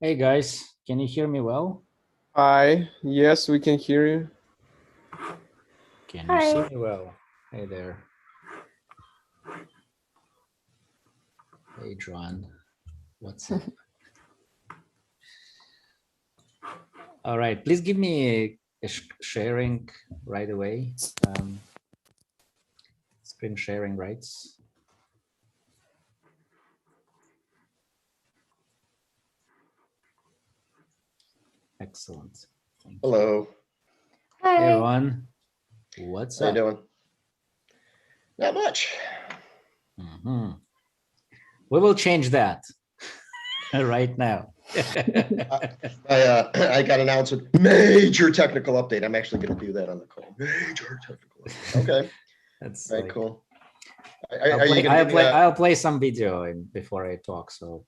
Hey guys, can you hear me well? Hi, yes, we can hear you. Can you see me well? Hey there. Hey John, what's up? All right, please give me a sharing right away. Screen sharing rights. Excellent. Hello. Hi. Hey everyone. What's up? How you doing? Not much. We will change that right now. I got an announcement. Major technical update. I'm actually going to do that on the call. Major technical update. Okay. That's very like, cool. I'll play some video before I talk. So.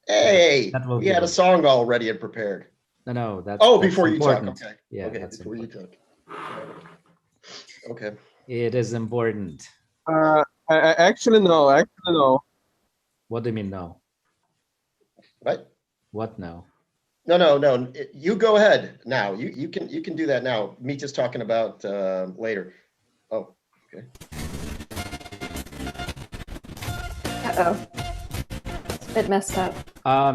Hey, we had a song already and prepared. No, that's. Oh, that's before important. You talk. Okay. Yeah. Okay. That's before important. You talk. Okay. It is important. Actually, no. Actually, no. What do you mean no? What? What no? No. You go ahead now. You can do that now. Mitja's talking about later. Oh, okay. Uh-oh. It's a bit messed up.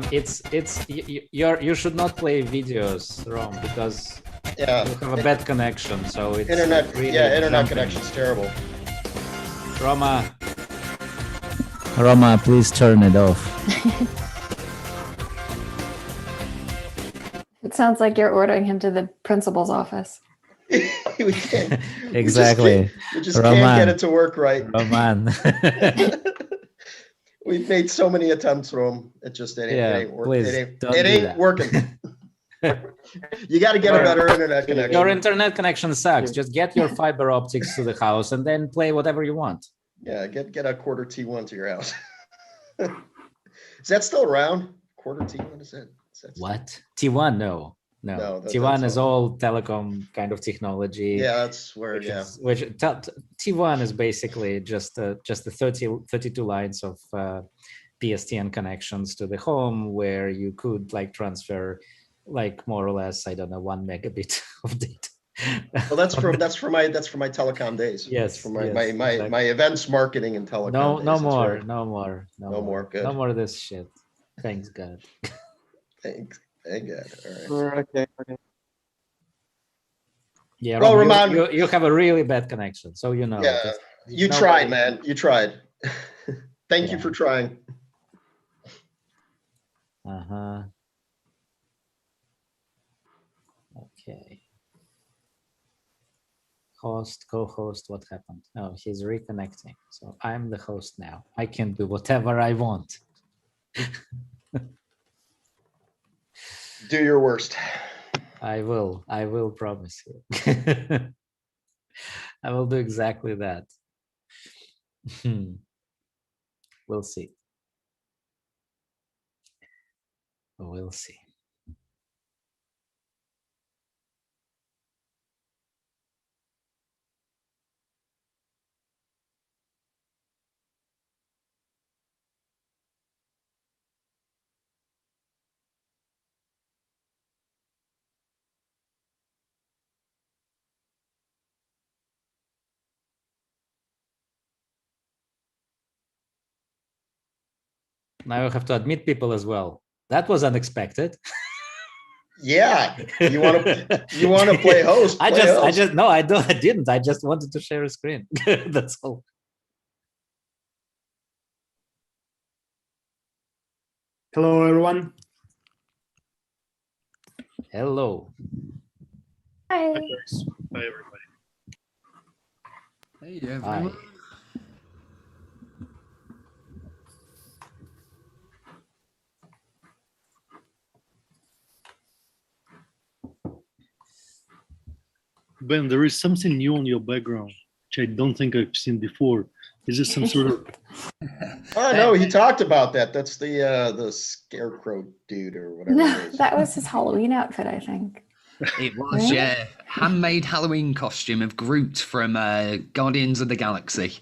You should not play videos, Rom, because you have a bad connection. So it's internet. Really internet connection's terrible. Roma, please turn it off. It sounds like you're ordering him to the principal's office. We can't. Exactly. We just can't get it to work right. Roman. We've made so many attempts, Rom. It just it ain't working. It ain't working. You got to get a better internet connection. Your internet connection sucks. Just get your fiber optics to the house and then play whatever you want. Yeah, get a quarter T1 to your house. Is that still around? Quarter T1 is that? What? T1? No. T1 is all telecom kind of technology. Yeah, that's where. T1 is basically just the 32 lines of PSTN connections to the home where you could like transfer like more or less, I don't know, 1 megabit of data. Well, that's for my telecom days. Yes, from my events marketing and telecom. No more. Good. No more of this shit. Thanks God. Thank God. All right. Okay. Yeah, well, Roman, you have a really bad connection, so you know. Yeah, you tried, man. You tried. Thank you for trying. Okay. Host, co-host, what happened? Oh, he's reconnecting. So I'm the host now. I can do whatever I want. Do your worst. I will promise you. I will do exactly that. We'll see. We'll see. Now I have to admit people as well. That was unexpected. Yeah, you want to play host? I didn't. I just wanted to share a screen. That's all. Hello, everyone. Hello. Hi. Hi, everybody. Hey, everyone. Hi. Ben, there is something new on your background, which I don't think I've seen before. Is this some sort of... Oh, no, he talked about that. That's the scarecrow dude or whatever No, it is. that was his Halloween outfit, I think. It was, yeah. Handmade Halloween costume of Groot from Guardians of the Galaxy.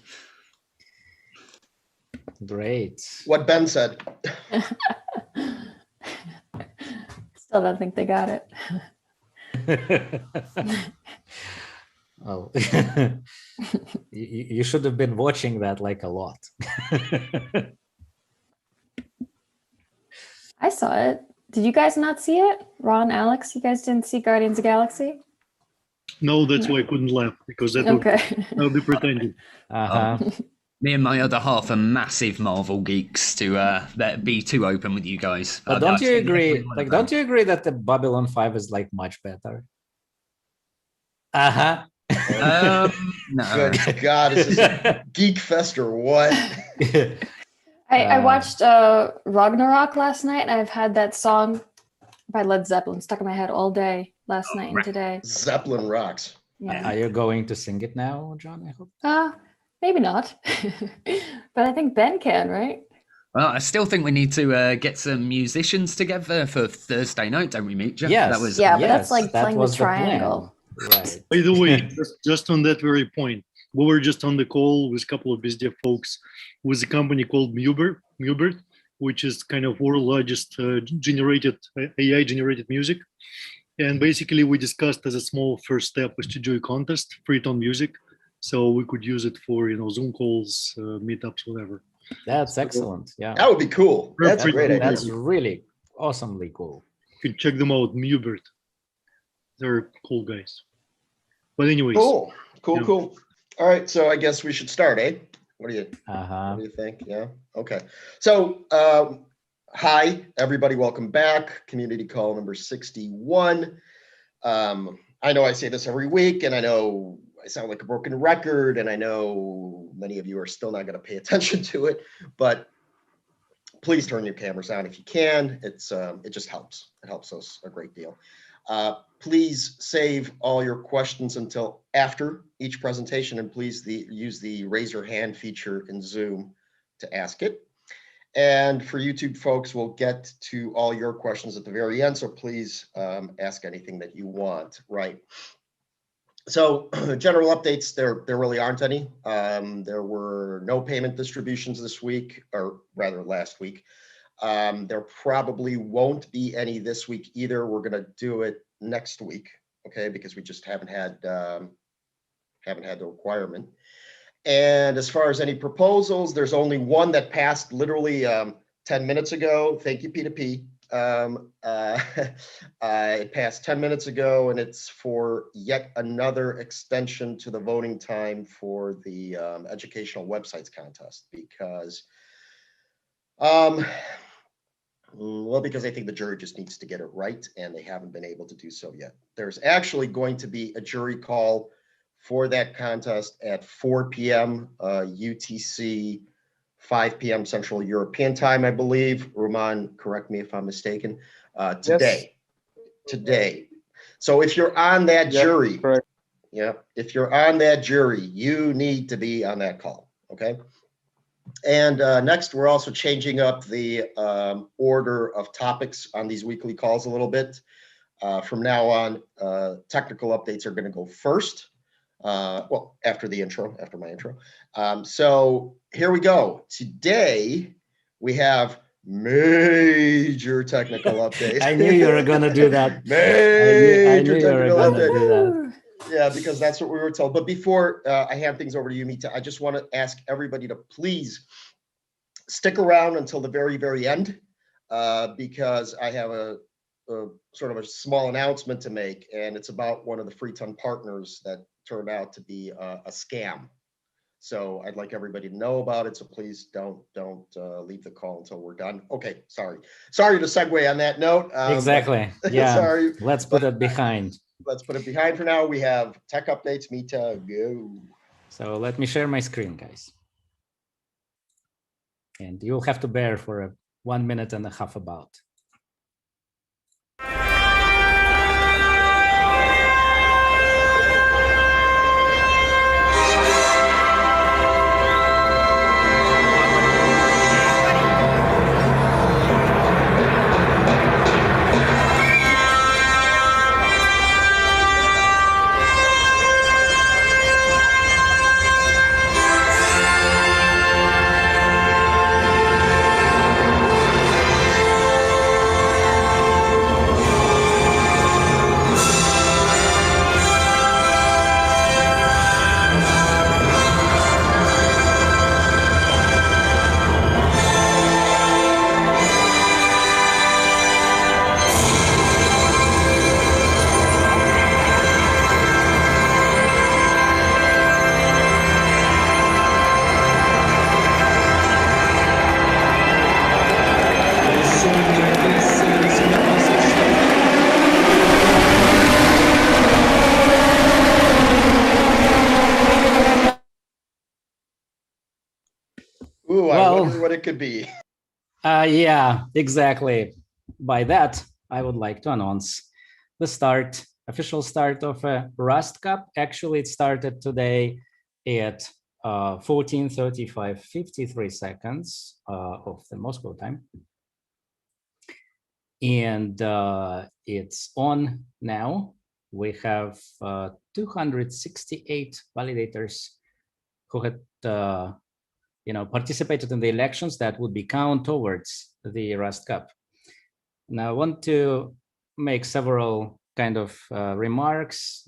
Great. What Ben said. Still don't think they got it. Oh, you should have been watching that like a lot. I saw it. Did you guys not see it? Ron, Alex, you guys didn't see Guardians of the Galaxy? No, that's why I couldn't laugh, because that would be pretending. Me and my other half are massive Marvel geeks to be too open with you guys. But don't you agree? Like, don't you agree that the Babylon 5 is like much better? No. Good God, is this a geek fest or what? I watched Ragnarok last night, and I've had that song by Led Zeppelin stuck in my head all day, last night and today. Zeppelin rocks. Yeah. Are you going to sing it now, John? I hope. Maybe not. But I think Ben can, right? Well, I still think we need to get some musicians together for Thursday night, don't we, Mitja? Yes. But that's like playing the triangle. Right. By the way, just on that very point, we were just on the call with a couple of BizDev folks with a company called Mubert, which is kind of world largest AI-generated music. And basically, we discussed as a small first step was to do a contest, free TON music, so we could use it for Zoom calls, meetups, whatever. That's excellent. Yeah, that would be cool. That's a great idea. That's really awesomely cool. You can check them out, Mubert. They're cool guys. But anyways. Cool. All right, so I guess we should start, eh? What do you think? Yeah. Okay. So, hi everybody, welcome back. Community call number 61. I know I say this every week, and I know I sound like a broken record, and I know many of you are still not going to pay attention to it, but please turn your cameras on if you can. It just helps. It helps us a great deal. Please save all your questions until after each presentation, and please use the raise your hand feature in Zoom to ask it. And for YouTube folks, we'll get to all your questions at the very end, so please ask anything that you want, right? So general updates, there really aren't any. There were no payment distributions this week, or rather last week. There probably won't be any this week either. We're going to do it next week, okay? Because we just haven't had the requirement. And as far as any proposals, there's only one that passed literally 10 minutes ago. Thank you, P2P. It passed 10 minutes ago, and it's for yet another extension to the voting time for the educational websites contest, because because I think the jury just needs to get it right, and they haven't been able to do so yet. There's actually going to be a jury call for that contest at 4 p.m. UTC, 5 p.m. Central European time, I believe. Roman, correct me if I'm mistaken. Today. So if you're on that jury, correct. If you're on that jury, you need to be on that call, okay? And next, we're also changing up the order of topics on these weekly calls a little bit. From now on, technical updates are going to go first. Well, after my intro. So here we go. Today, we have major technical updates. I knew you were going to do that. Major technical updates. Do that. Yeah, because that's what we were told. But before I hand things over to you, Mitja, I just want to ask everybody to please stick around until the very, very end, because I have a sort of a small announcement to make, and it's about one of the free TON partners that turned out to be a scam. So I'd like everybody to know about it. So please don't leave the call until we're done. Okay, sorry to segue on that note. Exactly. Yeah. Sorry. Let's put it behind. Let's put it behind for now. We have tech updates. Mitja, go. So let me share my screen, guys. And you'll have to bear for 1.5 minutes about. what it could be. Yeah, exactly. By that, I would like to announce the official start of RustCup. Actually, it started today at 14:35, 53 seconds of the Moscow time. And it's on now. We have 268 validators who had participated in the elections that would be count towards the RustCup. Now, I want to make several kind of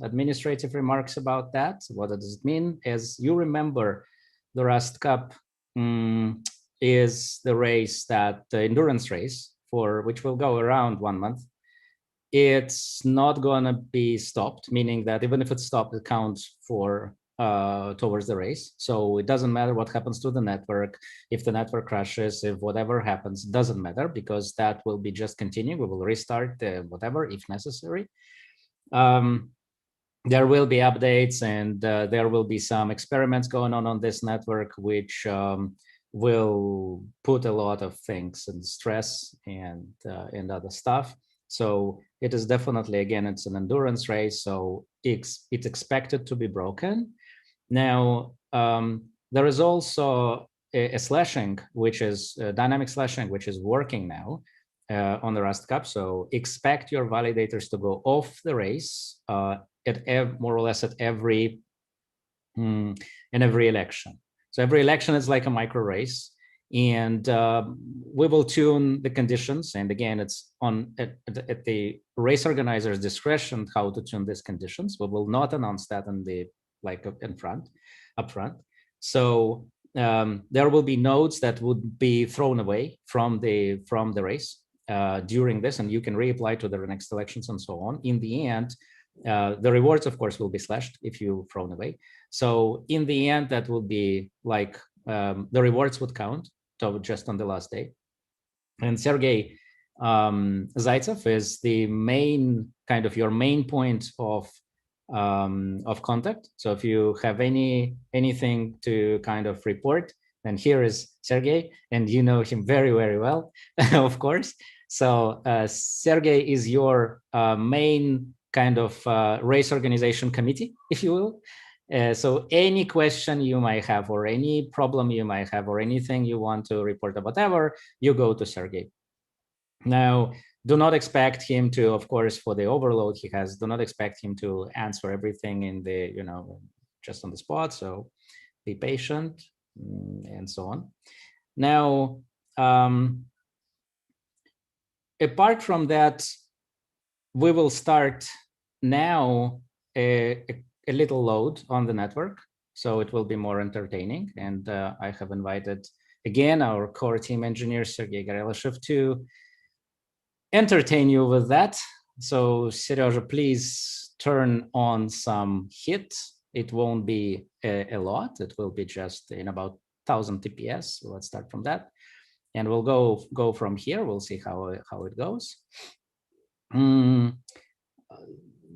administrative remarks about that. What does it mean? As you remember, the RustCup is the race the endurance race, for which will go around 1 month. It's not going to be stopped, meaning that even if it's stopped, it counts for towards the race. So it doesn't matter what happens to the network. If the network crashes, if whatever happens, doesn't matter, because that will be just continuing. We will restart whatever if necessary. There will be updates, and there will be some experiments going on this network, which will put a lot of things in stress and other stuff. So it is definitely, again, it's an endurance race, so it's expected to be broken. Now, there is also a slashing, which is dynamic slashing, which is working now on the RustCup. So expect your validators to go off the race more or less at every election. So every election is like a micro race, and we will tune the conditions. And again, it's at the race organizer's discretion how to tune these conditions. We will not announce that up front. So there will be nodes that would be thrown away from the race during this, and you can reapply to the next elections and so on. In the end, the rewards, of course, will be slashed if you thrown away. So in the end, that will be like the rewards would count just on the last day. And Sergey Zaitsev is the main your main point of contact. So if you have anything to report, then here is Sergey, and you know him very, very well, of course. So Sergey is your main race organization committee, if you will. So any question you might have, or any problem you might have, or anything you want to report or whatever, you go to Sergey. Now, do not expect him to, of course, for the overload he has, do not expect him to answer everything in the, just on the spot. So be patient and so on. Now, apart from that, we will start now a little load on the network, so it will be more entertaining. And I have invited, again, our core team engineer, Sergey Gorelyshev, to entertain you with that. So Serежа, please turn on some HIT. It won't be a lot. It will be just in about 1000 TPS. So let's start from that. And we'll go from here. We'll see how it goes.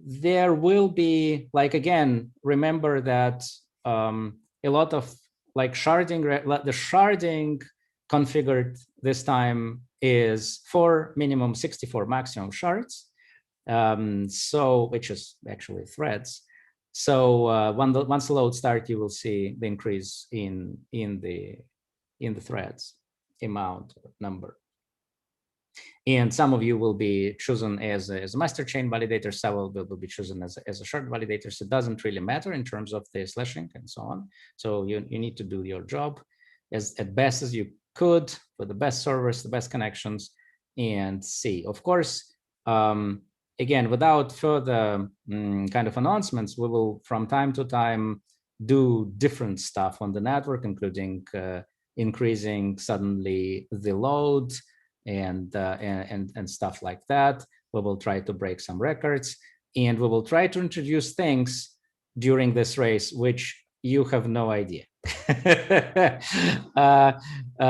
There will be, again, remember that a lot of sharding, the sharding configured this time is for minimum 64 maximum shards, so which is actually threads. So once the load starts, you will see the increase in the threads amount or number. And some of you will be chosen as a master chain validator, some will be chosen as a shard validator. So it doesn't really matter in terms of the slashing and so on. So you need to do your job as best as you could with the best servers, the best connections, and see. Of course, again, without further announcements, we will from time to time do different stuff on the network, including increasing suddenly the load and stuff like that. We will try to break some records, and we will try to introduce things during this race which you have no idea.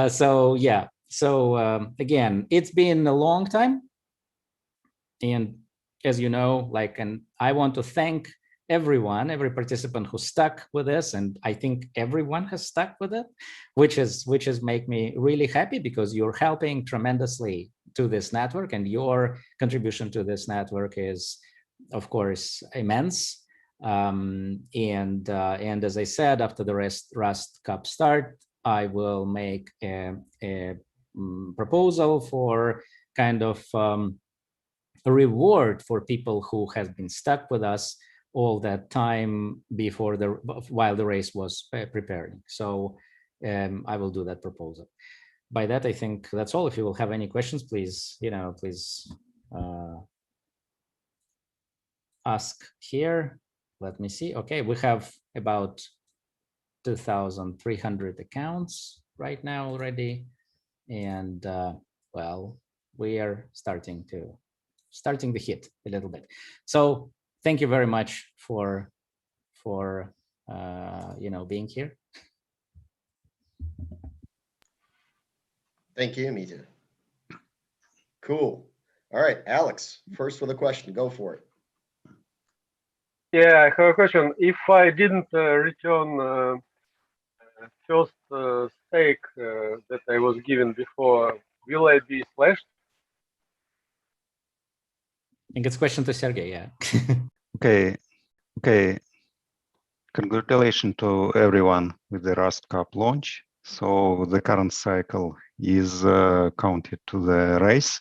So yeah. So again, it's been a long time, and as you know, and I want to thank every participant who stuck with this, and I think everyone has stuck with it, which is make me really happy, because you're helping tremendously to this network, and your contribution to this network is, of course, immense. And as I said, after the RustCup start, I will make a proposal for kind of a reward for people who have been stuck with us all that time while the race was preparing. So I will do that proposal. By that, I think that's all. If you will have any questions, please, please ask here. Let me see. Okay, we have about 2,300 accounts right now already, and well, we are starting the hit a little bit. So thank you very much for being here. Thank you, Mitja. Cool. All right, Alex, first with a question. Go for it. Yeah, I have a question. If I didn't return first stake that I was given before, will I be slashed? I think it's a question to Sergey, yeah. Okay. Congratulations to everyone with the RustCup launch. So the current cycle is counted to the race.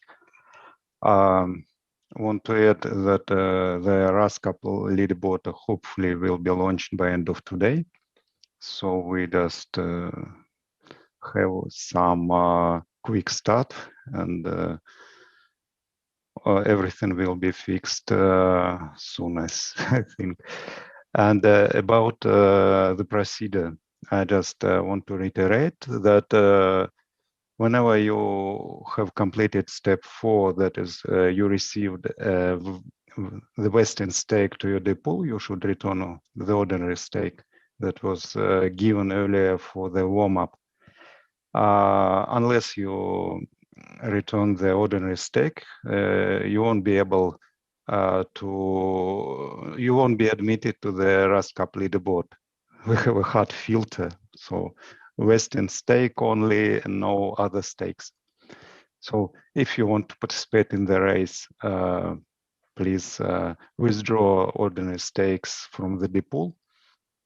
Want to add that the RustCup leaderboard hopefully will be launched by end of today. So we just have some quick start, and everything will be fixed soon, as I think. And about the procedure, I just want to reiterate that whenever you have completed step 4, that is, you received the vesting stake to your depot, you should return the ordinary stake that was given earlier for the warm-up. Unless you return the ordinary stake, you won't be able you won't be admitted to the RustCup leaderboard. We have a hard filter, so vesting stake only and no other stakes. So if you want to participate in the race, please withdraw ordinary stakes from the depot,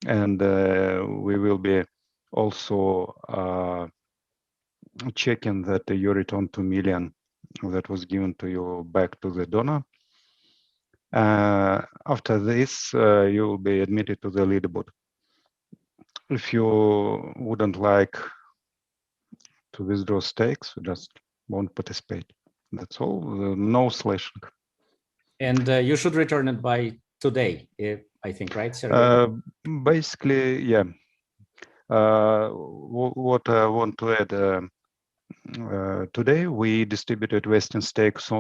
and we will be also checking that you return 2 million that was given to you back to the donor. After this, you will be admitted to the leaderboard. If you wouldn't like to withdraw stakes, just won't participate. That's all. No slashing. And you should return it by today, I think, right, Sergey? Basically, yeah. What I want to add, today we distributed vesting stakes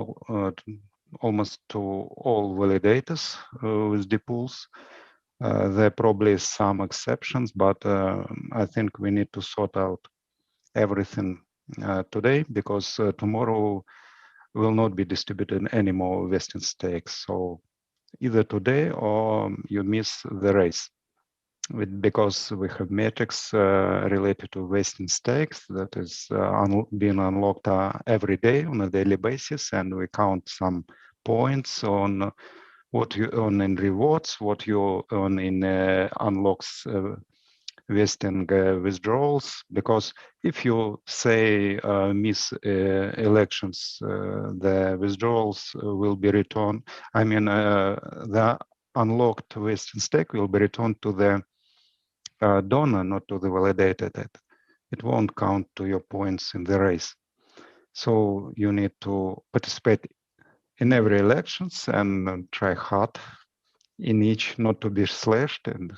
almost to all validators with the pools. There are probably some exceptions, but I think we need to sort out everything today, because tomorrow will not be distributed any more vesting stakes. So either today or you miss the race. Because we have metrics related to vesting stakes that is being unlocked every day on a daily basis, and we count some points on what you earn in rewards, what you earn in unlocks vesting withdrawals. Because if you say miss elections, the withdrawals will be returned. I mean, the unlocked vesting stake will be returned to the donor, not to the validator. That it won't count to your points in the race. So you need to participate in every elections and try hard in each not to be slashed, and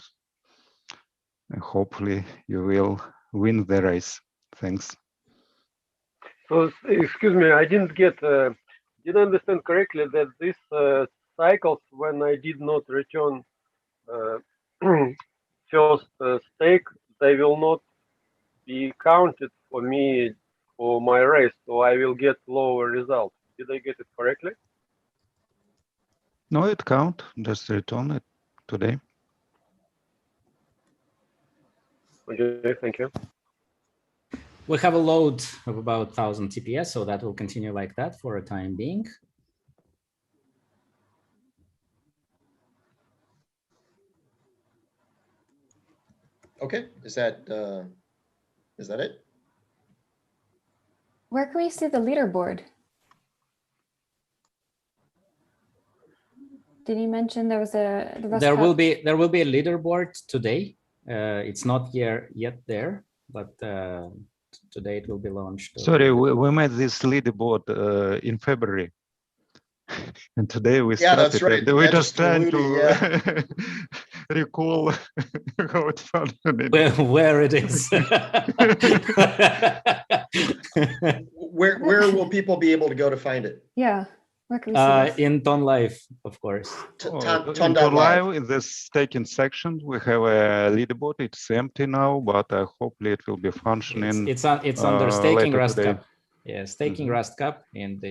hopefully you will win the race. Thanks. So excuse me, I didn't understand correctly that these cycles, when I did not return first stake, they will not be counted for me for my race, so I will get lower results. Did I get it correctly? No, it count. Just return it. today. Okay, thank you. We have a load of about 1,000 TPS, so that will continue like that for a time being. Okay, is that it? Where can we see the leaderboard? Did you mention there was a there will be a leaderboard today. It's not yet there, but today it will be launched. Sorry, we made this leaderboard in February. And today we started. Yeah, that's right. We're just trying to recall how it found where it is. Where will people be able to go to find it? Yeah, where can we see this? In TON Live, of course. TON Live, in this staking section, we have a leaderboard. It's empty now, but hopefully it will be functioning. It's under staking RustCup. Yeah, staking RustCup, and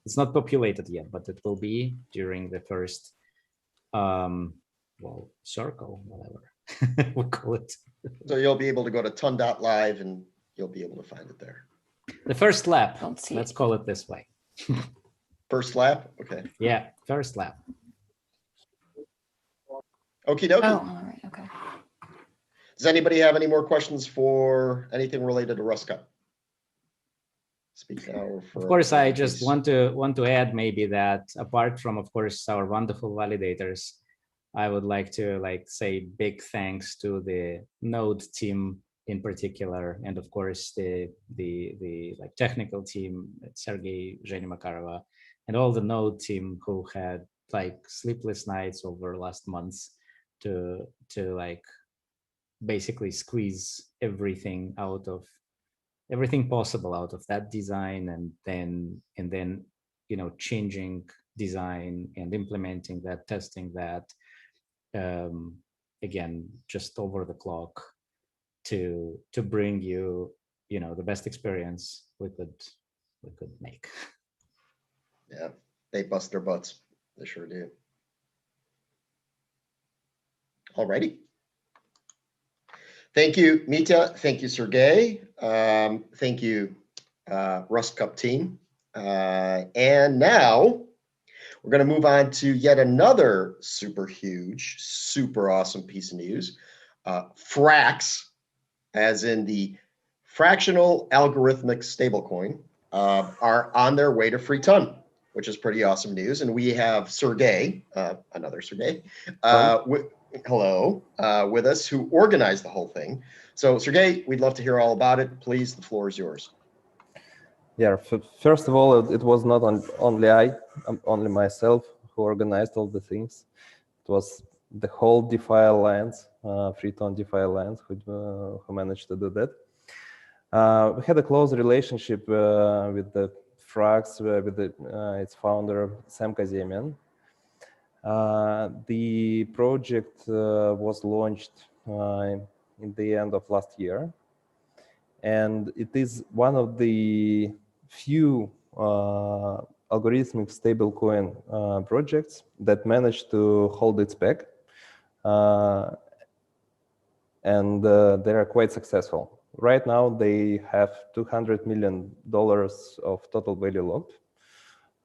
it's not populated yet, but it will be during the first circle, whatever we call it. So you'll be able to go to ton.live and you'll be able to find it there. The first lap, let's call it this way. First lap? Okay. Yeah, first lap. Okie dokie. Oh, all right, okay. Does anybody have any more questions for anything related to RustCup? Speak now. Of course, I just want to add maybe that apart from, of course, our wonderful validators, I would like to say big thanks to the Node team in particular, and of course the technical team, Sergey, Zhenya Makarova, and all the Node team who had sleepless nights over last months to basically squeeze everything possible out of that design, and then changing design and implementing that, testing that, again, just over the clock to bring you the best experience we could make. Yeah, they bust their butts. They sure do. Alrighty. Thank you, Mitja. Thank you, Sergey. Thank you, RustCup team. And now we're going to move on to yet another super huge, super awesome piece of news. FRAX, as in the fractional-algorithmic stablecoin, are on their way to free ton, which is pretty awesome news. And we have Sergey, another Sergey, with us, who organized the whole thing. So Sergey, we'd love to hear all about it. Please, the floor is yours. Yeah, first of all, it was not only myself who organized all the things. It was the whole DeFi Alliance, Free Ton DeFi Alliance, who managed to do that. We had a close relationship with the FRAX, with its founder, Sam Kazemian. The project was launched in the end of last year, and it is one of the few algorithmic stablecoin projects that managed to hold its peg, and they are quite successful. Right now, they have $200 million of total value locked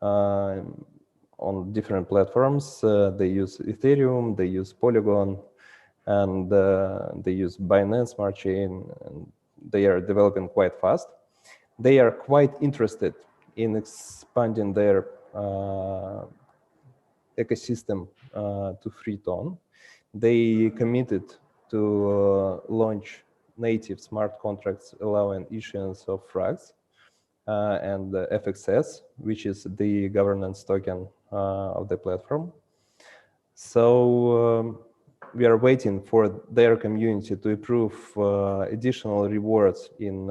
on different platforms. They use Ethereum, they use Polygon, and they use Binance Smart Chain, and they are developing quite fast. They are quite interested in expanding their ecosystem to free ton. They committed to launch native smart contracts allowing issuance of FRAX and FXS, which is the governance token of the platform. So we are waiting for their community to approve additional rewards in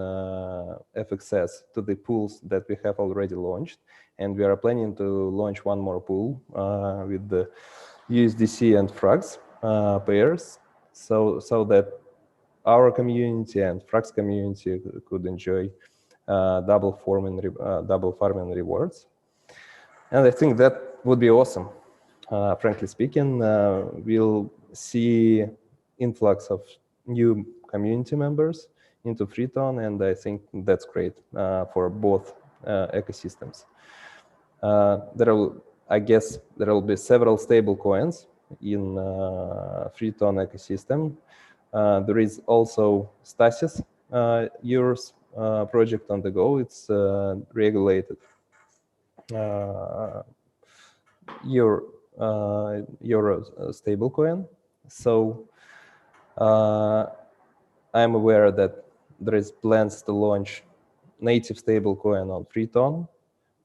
FXS to the pools that we have already launched. And we are planning to launch one more pool with the USDC and FRAX pairs, so that our community and FRAX community could enjoy double farming rewards. And I think that would be awesome. frankly speaking, we'll see influx of new community members into Freeton, and I think that's great for both ecosystems. I guess there will be several stable coins in Freeton ecosystem. There is also STASIS Euro's project on the go. It's regulated Euro stablecoin. So I'm aware that there is plans to launch native stablecoin on Freeton.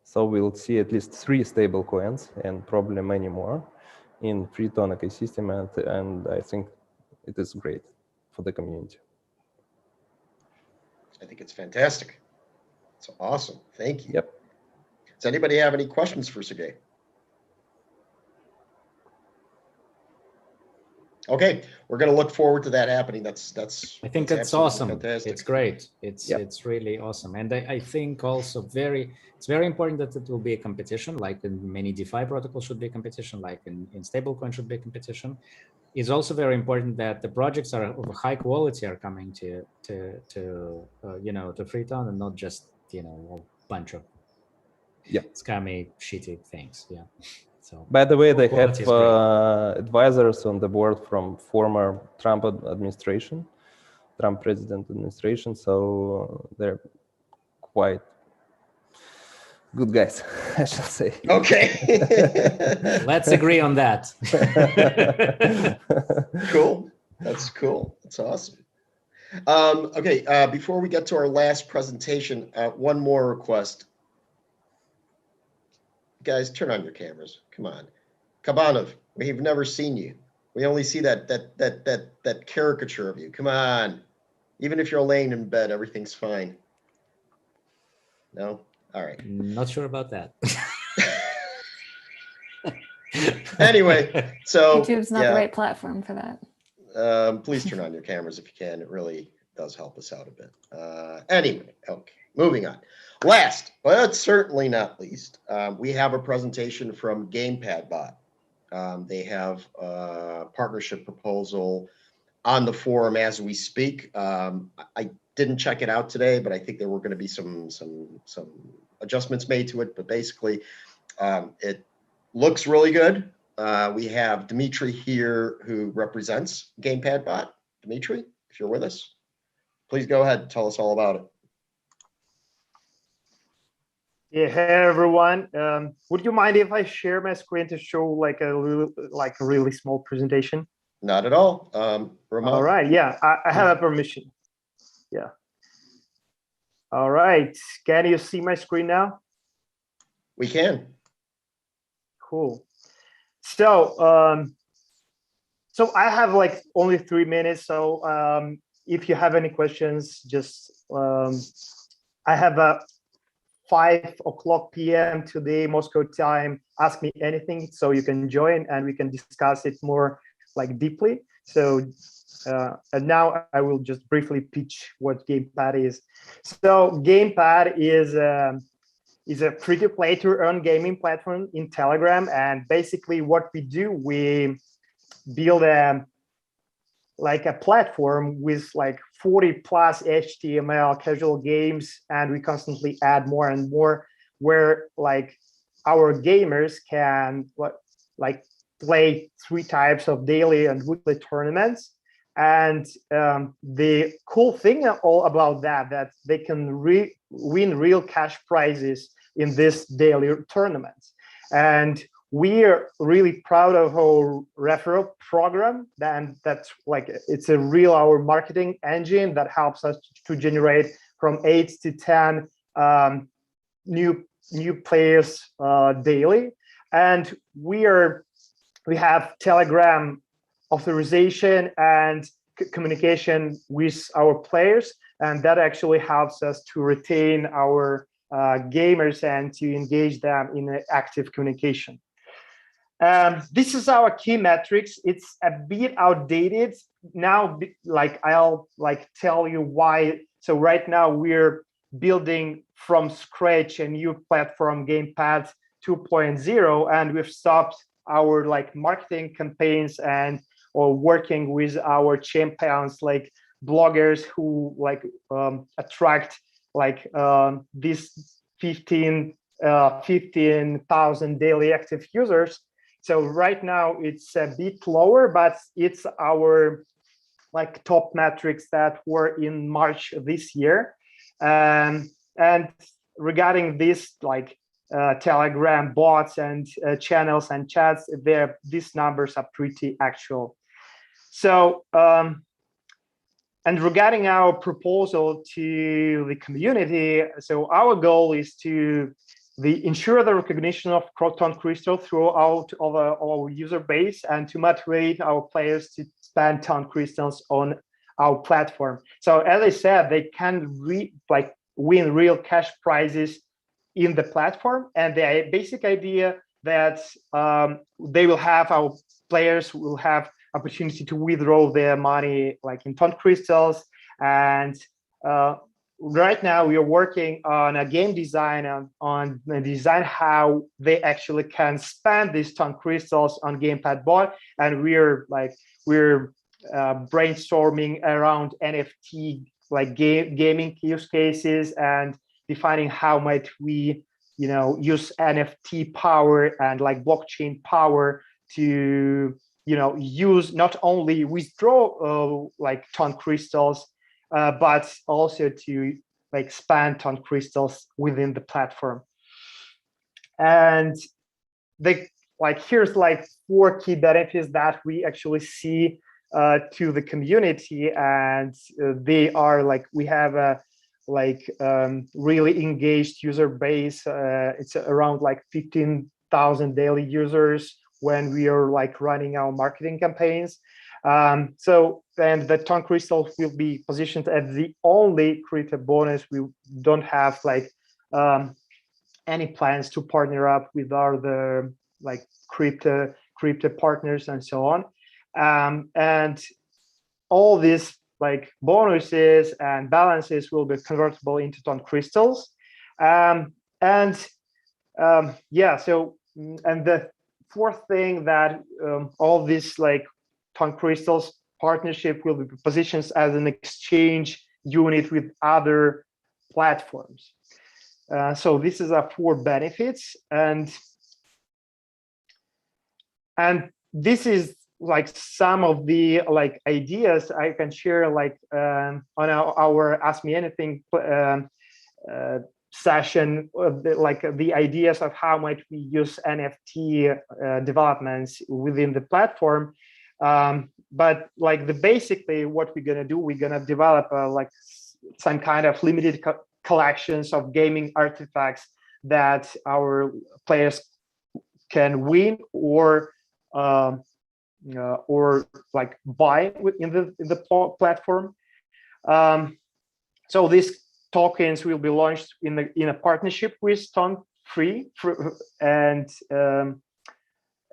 So we'll see at least 3 stablecoins and probably many more in Freeton ecosystem, and I think it is great for the community. I think it's fantastic. It's awesome. Thank you. Yep. Does anybody have any questions for Sergey? Okay, we're going to look forward to that happening. That's. I think that's awesome. Fantastic. It's great. It's really awesome, and I think also it's very important that it will be a competition. Like in many DeFi protocols should be a competition. Like in stablecoin should be a competition. It's also very important that the projects are of high quality are coming to Freeton, and not just a bunch of scammy, shitty things. Yeah. So, by the way, they have advisors on the board from former Trump president administration, so they're quite good guys, I shall say. Okay. Let's agree on that. Cool. That's cool. That's awesome. Okay, before we get to our last presentation, one more request. Guys, turn on your cameras. Come on. Kabanov, we've never seen you. We only see that caricature of you. Come on. Even if you're laying in bed, everything's fine. No? All right. Not sure about that. Anyway, so YouTube's not the right platform for that. Please turn on your cameras if you can. It really does help us out a bit. Anyway, okay, moving on. Last, but certainly not least, we have a presentation from GamePadBot. They have a partnership proposal on the forum as we speak. I didn't check it out today, but I think there were going to be some adjustments made to it. But basically, it looks really good. We have Dmitry here who represents GamePadBot. Dmitry, if you're with us, please go ahead and tell us all about it. Yeah, hey everyone. Would you mind if I share my screen to show like a really small presentation? Not at all. Ramon. All right. Yeah, I have a permission. Yeah. All right. Can you see my screen now? We can. Cool. So, so I have like only 3 minutes. So, if you have any questions, just I have a 5:00 p.m. today, Moscow time. Ask me anything, so you can join and we can discuss it more like deeply. So, and now I will just briefly pitch what GamePad is. So, GamePad is a free-to-play to earn gaming platform in Telegram, and basically what we do, we build a platform with like 40 plus HTML casual games, and we constantly add more and more, where like our gamers can like play 3 types of daily and weekly tournaments. And the cool thing all about that they can win real cash prizes in this daily tournaments. And we are really proud of our referral program, and that's like it's a real our marketing engine that helps us to generate from 8 to 10 new players daily. And we have Telegram authorization and communication with our players, and that actually helps us to retain our gamers and to engage them in an active communication. This is our key metrics. It's a bit outdated now. Like I'll tell you why. So right now we're building from scratch a new platform, GamePad 2.0, and we've stopped our like marketing campaigns and or working with our champions like bloggers who like attract like these 15,000 daily active users. So right now it's a bit lower, but it's our like top metrics that were in March this year. And regarding this like Telegram bots and channels and chats, these numbers are pretty actual. So and regarding our proposal to the community, so our goal is to ensure the recognition of TON Crystal throughout our user base and to motivate our players to spend TON Crystals on our platform. So as I said, they can win real cash prizes in the platform, and the basic idea that they will have, our players will have opportunity to withdraw their money like in TON Crystals. And right now we are working on a game design on the design how they actually can spend these TON Crystals on GamePadBot, and we're brainstorming around NFT like gaming use cases and defining how might we use NFT power and like blockchain power to use not only withdraw like TON Crystals but also to like spend TON Crystals within the platform. And here's like 4 key benefits that we actually see to the community, and they are like, we have a really engaged user base. It's around like 15,000 daily users when we are like running our marketing campaigns. So then the TON Crystals will be positioned as the only crypto bonus. We don't have like any plans to partner up with other like crypto partners and so on. And all these like bonuses and balances will be convertible into TON Crystals. Yeah, so, and the 4th thing that all this like TON Crystals partnership will be positioned as an exchange unit with other platforms. So this is a 4 benefits, and this is like some of the like ideas I can share like on our Ask Me Anything session, like the ideas of how might we use NFT developments within the platform. But like basically what we're gonna do, we're gonna develop like some kind of limited collections of gaming artifacts that our players can win or like buy in the platform. So these tokens will be launched in a partnership with TON Free and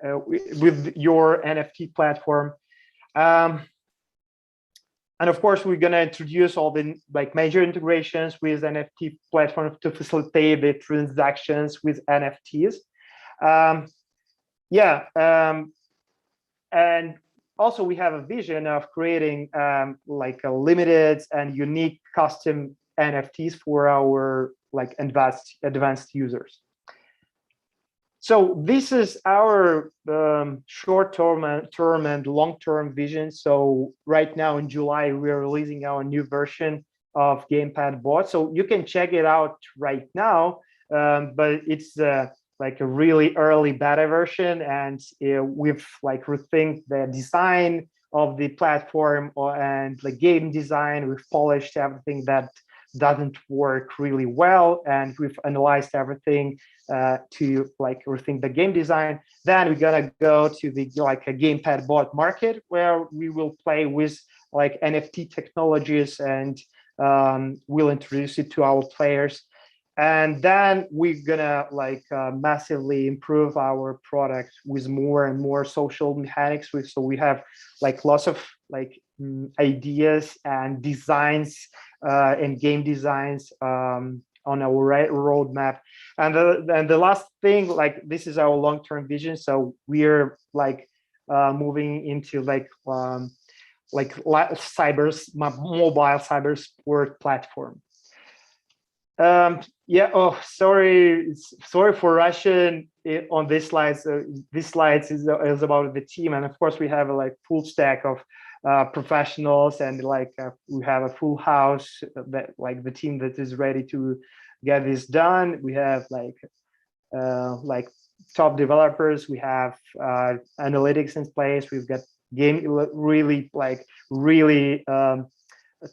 with your NFT platform. And of course, we're going to introduce all the like major integrations with NFT platforms to facilitate the transactions with NFTs. And also we have a vision of creating like a limited and unique custom NFTs for our like advanced users. So this is our short-term and long-term vision. So right now in July, we're releasing our new version of GamePadBot. So you can check it out right now, but it's like a really early beta version, and we've like rethink the design of the platform and the game design. We've polished everything that doesn't work really well, and we've analyzed everything to like rethink the game design. Then we're gonna go to the like a GamePadBot market where we will play with like NFT technologies and we'll introduce it to our players. And then we're gonna like massively improve our product with more and more social mechanics. So we have like lots of like ideas and designs and game designs on our roadmap. And the last thing, like this is our long-term vision. So we're like moving into like mobile cyber sport platform. Yeah. Oh, sorry for Russian on this slide. So this slide is about the team, and of course we have a like full stack of professionals, and like we have a full house that like the team that is ready to get this done. We have like top developers. We have analytics in place. We've got really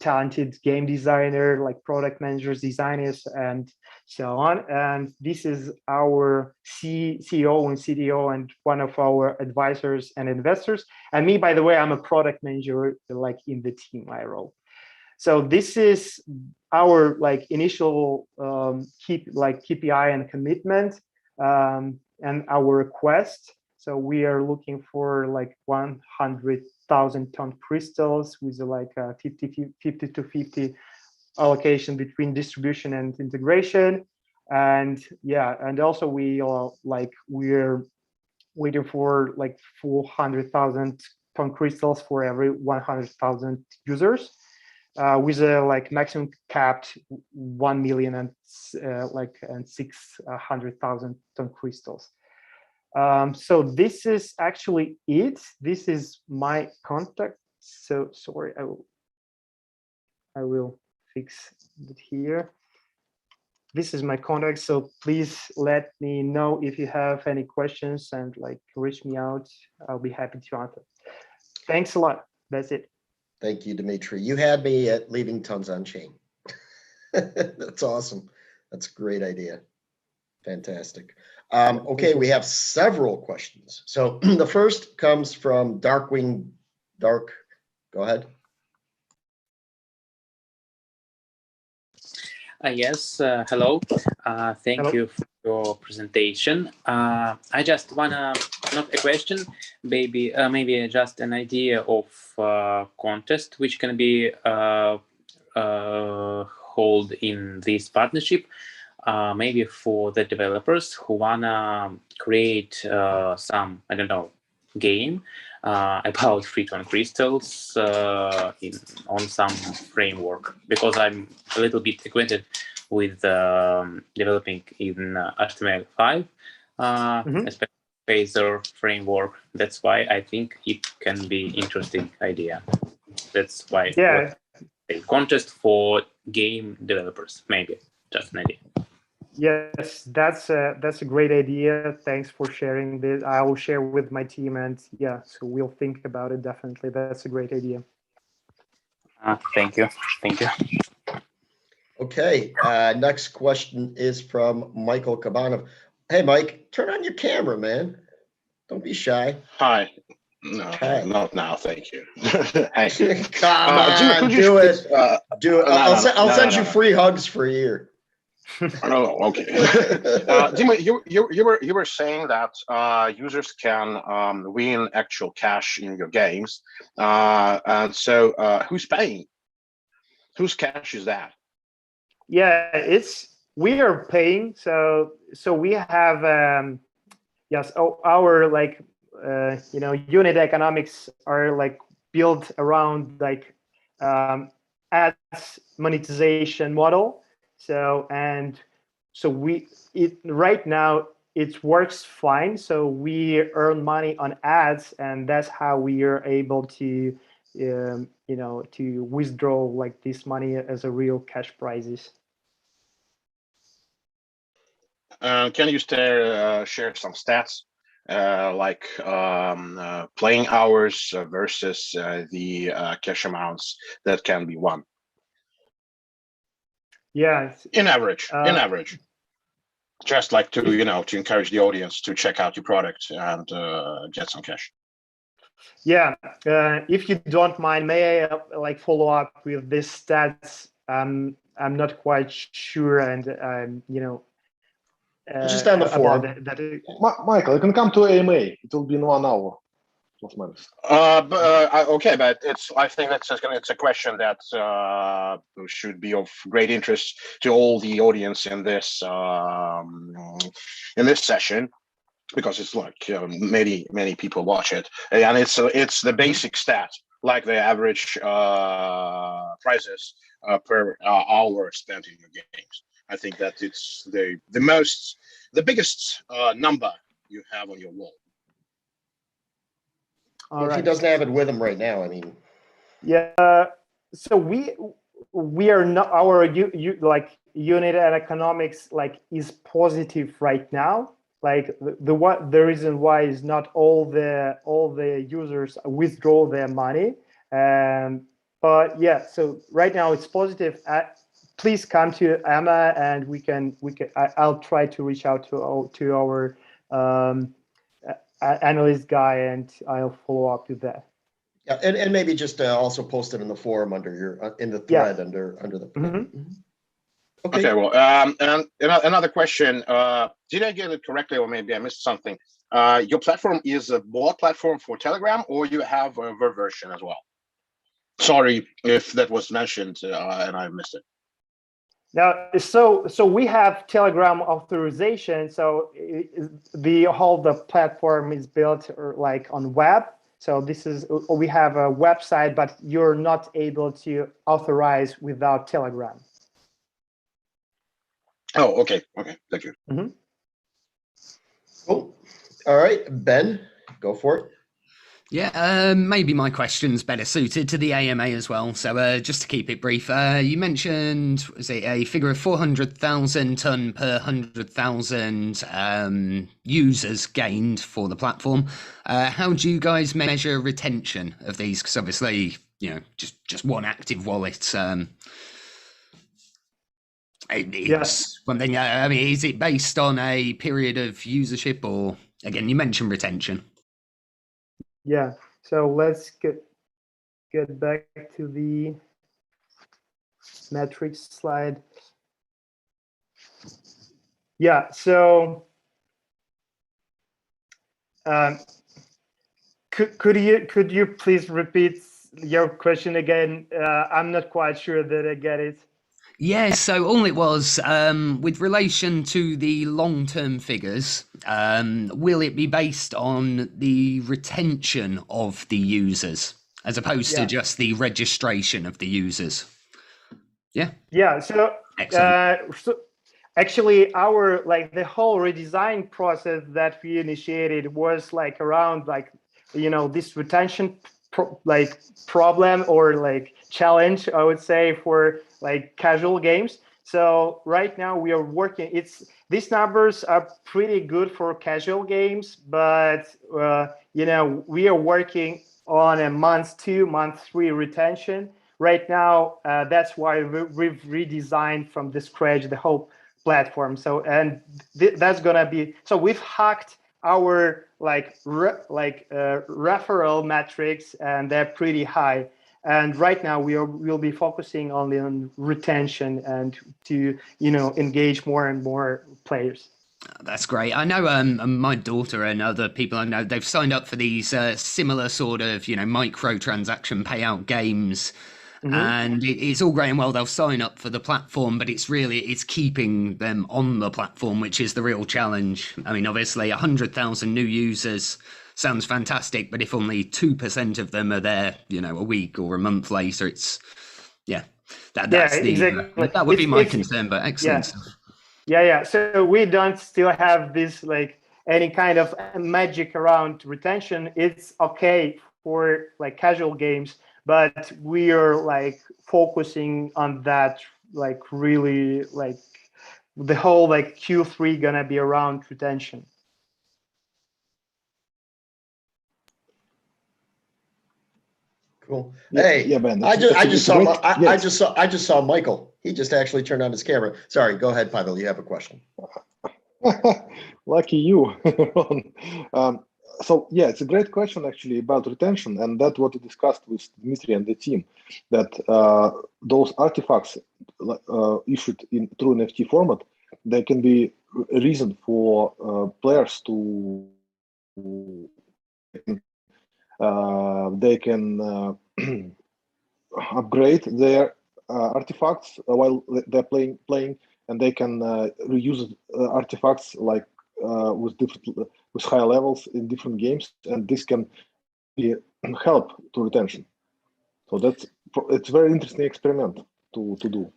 talented game designer, like product managers, designers, and so on. And this is our CEO and CTO and one of our advisors and investors. And me, by the way, I'm a product manager, like in the team I role. So this is our like initial KPI and commitment and our request. So we are looking for like 100,000 ton crystals with like a 50-50 allocation between distribution and integration. And yeah, and also we're waiting for like 400,000 ton crystals for every 100,000 users, with a like maximum capped 1 million and 600,000 ton crystals. So this is actually it. This is my contact. So sorry, I will fix it here. This is my contact. So please let me know if you have any questions and like reach me out. I'll be happy to answer. Thanks a lot. That's it. Thank you, Dmitry. You had me at leaving tons on chain. That's awesome. That's a great idea. Fantastic. Okay, we have several questions. So the first comes from Darkwing Dark. Go ahead. Yes, hello. Thank you for your presentation. I just wanna, not a question, maybe just an idea of contest which can be held in this partnership. Maybe for the developers who wanna create some, I don't know, game about free-to-earn crystals on some framework, because I'm a little bit acquainted with developing in HTML5, especially Phaser framework. That's why I think it can be interesting idea. That's why a contest for game developers, maybe just an idea. Yes, that's a great idea. Thanks for sharing this. I will share with my team, and yeah, so we'll think about it definitely. That's a great idea. Thank you. Thank you. Okay, next question is from Michael Kabanov. Hey, Mike, turn on your camera, man. Don't be shy. Hi. No, not now. Thank you. Come on, do it. Do it. I'll send you free hugs for a year. Oh, okay. Dima, you were saying that users can win actual cash in your games, and so who's paying? Whose cash is that? Yeah, we are paying. So we have yes, our like unit economics are like built around like ads monetization model. So right now it works fine. So we earn money on ads, and that's how we are able to to withdraw like this money as a real cash prizes. Can you share some stats, like playing hours versus the cash amounts that can be won? Yeah. In average, just like to to encourage the audience to check out your product and get some cash. Yeah. If you don't mind, may I like follow up with this stats? I'm not quite sure, and just on the forum. Michael, you can come to AMA. It will be in 1 hour. Okay, but I think it's a question that should be of great interest to all the audience in this session, because it's like many people watch it, and it's the basic stat, like the average prices per hour spent in your games. I think that it's the biggest number you have on your wall. Well, if he doesn't have it with him right now, I mean. Yeah. So we are not, our like unit and economics like is positive right now. Like the reason why is not all the users withdraw their money. But yeah, so right now it's positive. Please come to Emma, and I'll try to reach out to our analyst guy, and I'll follow up with that. Yeah, and maybe just also post it in the forum under your in the thread under the. Mm-hmm. Okay. Well, and another question. Did I get it correctly, or maybe I missed something? Your platform is a bot platform for Telegram, or you have a web version as well? Sorry if that was mentioned and I missed it. Now, so we have Telegram authorization. So the platform is built like on web. So we have a website, but you're not able to authorize without Telegram. Oh, okay. Okay, thank you. Mm-hmm. Cool. All right, Ben, go for it. Yeah, maybe my question's better suited to the AMA as well. So just to keep it brief, you mentioned, was it a figure of 400,000 ton per 100,000 users gained for the platform. How do you guys measure retention of these? Because obviously, you know, just one active wallet. It's one thing. I mean, is it based on a period of usership, or again, you mentioned retention? Yeah, so let's get back to the metrics slide. Yeah, so could you please repeat your question again? I'm not quite sure that I get it. Yeah, so all it was, with relation to the long-term figures, will it be based on the retention of the users as opposed to just the registration of the users? Yeah. Yeah, so actually our the whole redesign process that we initiated was like around this retention problem or challenge, I would say, for casual games. So right now we are working, these numbers are pretty good for casual games, but we are working on a month 2, month 3 retention. Right now, that's why we've redesigned from the scratch the whole platform. So, and that's gonna be, so we've hacked our referral metrics, and they're pretty high. And right now we'll be focusing on retention and to engage more and more players. That's great. I know my daughter and other people I know, they've signed up for these similar sort of microtransaction payout games. Mm-hmm. And it's all great and well, they'll sign up for the platform, but it's keeping them on the platform, which is the real challenge. I mean, obviously 100,000 new users sounds fantastic, but if only 2% of them are there, a week or a month later, exactly. That would be my concern, but excellent. Yeah. So we don't still have this any kind of magic around retention. It's okay for casual games, but we are focusing on that really the whole Q3 gonna be around retention. Cool. Hey, yeah, Ben. I just saw Michael. He just actually turned on his camera. Sorry, go ahead, Pavel. You have a question. Lucky you. So yeah, it's a great question actually about retention, and that's what we discussed with Dmitry and the team. That those artifacts issued in true NFT format, they can be a reason for players to They can upgrade their artifacts while they're playing, and they can reuse artifacts like with higher levels in different games, and this can be help to retention. So it's very interesting experiment to do.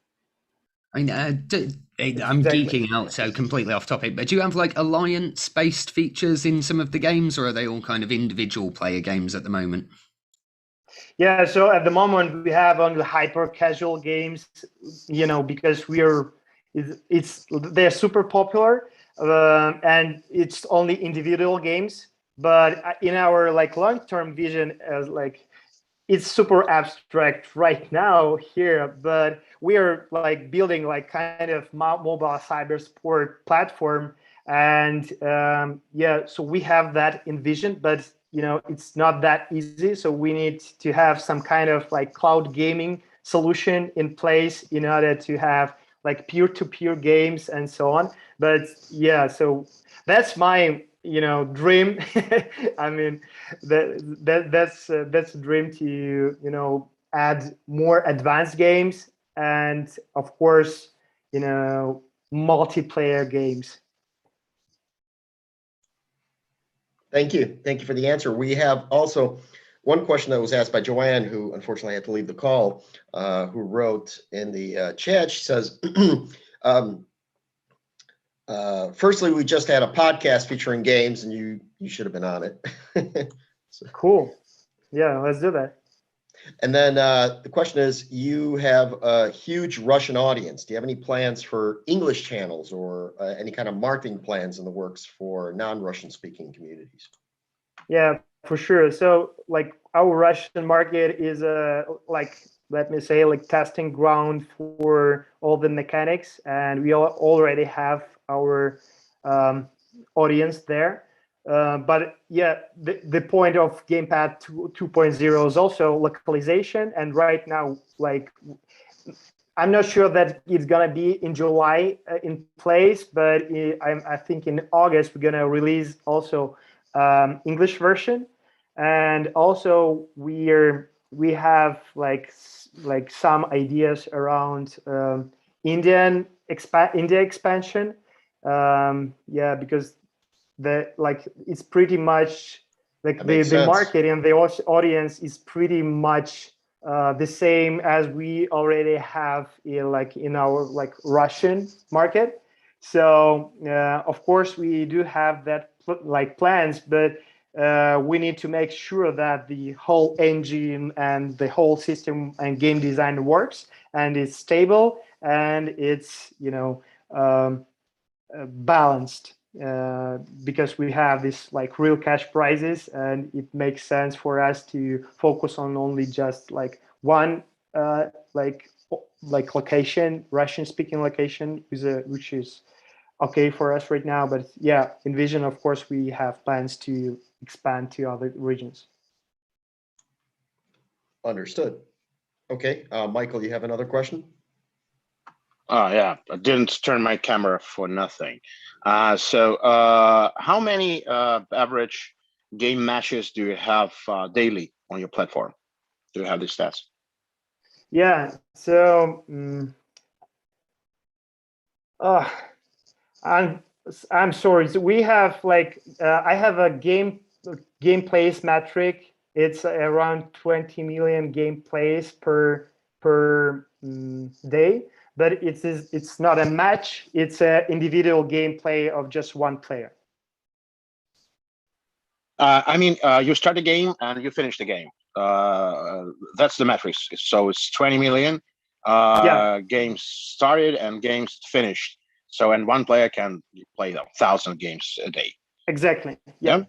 I mean, I'm geeking out, so completely off topic, but do you have like alliance-based features in some of the games, or are they all kind of individual player games at the moment? Yeah, so at the moment we have only hyper casual games, you know, because they're super popular, and it's only individual games. But in our like long-term vision, as like it's super abstract right now here, but we are like building like kind of mobile cyber sport platform, and yeah, so we have that envisioned, but you know, it's not that easy. So we need to have some kind of like cloud gaming solution in place in order to have like peer-to-peer games and so on. But yeah, so that's my, you know, dream. I mean, that's a dream to, you know, add more advanced games and of course, you know, multiplayer games. Thank you. Thank you for the answer. We have also one question that was asked by Joanne, who unfortunately had to leave the call, who wrote in the chat. She says, firstly, we just had a podcast featuring games, and you should have been on it. So. Cool. Yeah, let's do that. And then the question is, you have a huge Russian audience. Do you have any plans for English channels or any kind of marketing plans in the works for non-Russian speaking communities? Yeah, for sure. So like our Russian market is like, let me say, like testing ground for all the mechanics, and we already have our audience there. But yeah, the point of GamePad 2.0 is also localization. And right now, like, I'm not sure that it's going to be in July in place, but I think in August, we're going to release also English version. And also we have like some ideas around India expansion. Yeah, because it's pretty much like the market and the audience is pretty much the same as we already have in our like Russian market. So of course we do have that like plans, but we need to make sure that the whole engine and the whole system and game design works and it's stable and it's, you know, balanced, because we have this like real cash prizes, and it makes sense for us to focus on only just like one like location, Russian speaking location, which is okay for us right now. But yeah, in vision, of course, we have plans to expand to other regions. Understood. Okay, Michael, you have another question? Yeah, I didn't turn my camera for nothing. So how many average game matches do you have daily on your platform? Do you have these stats? Yeah, so I'm sorry. So we have like I have a game plays metric. It's around 20 million game plays per day, but it's not a match. It's an individual gameplay of just one player. I mean, you start a game and you finish the game. That's the metrics. So it's 20 million games started and games finished. So, and one player can play 1,000 games a day. Exactly. Yeah.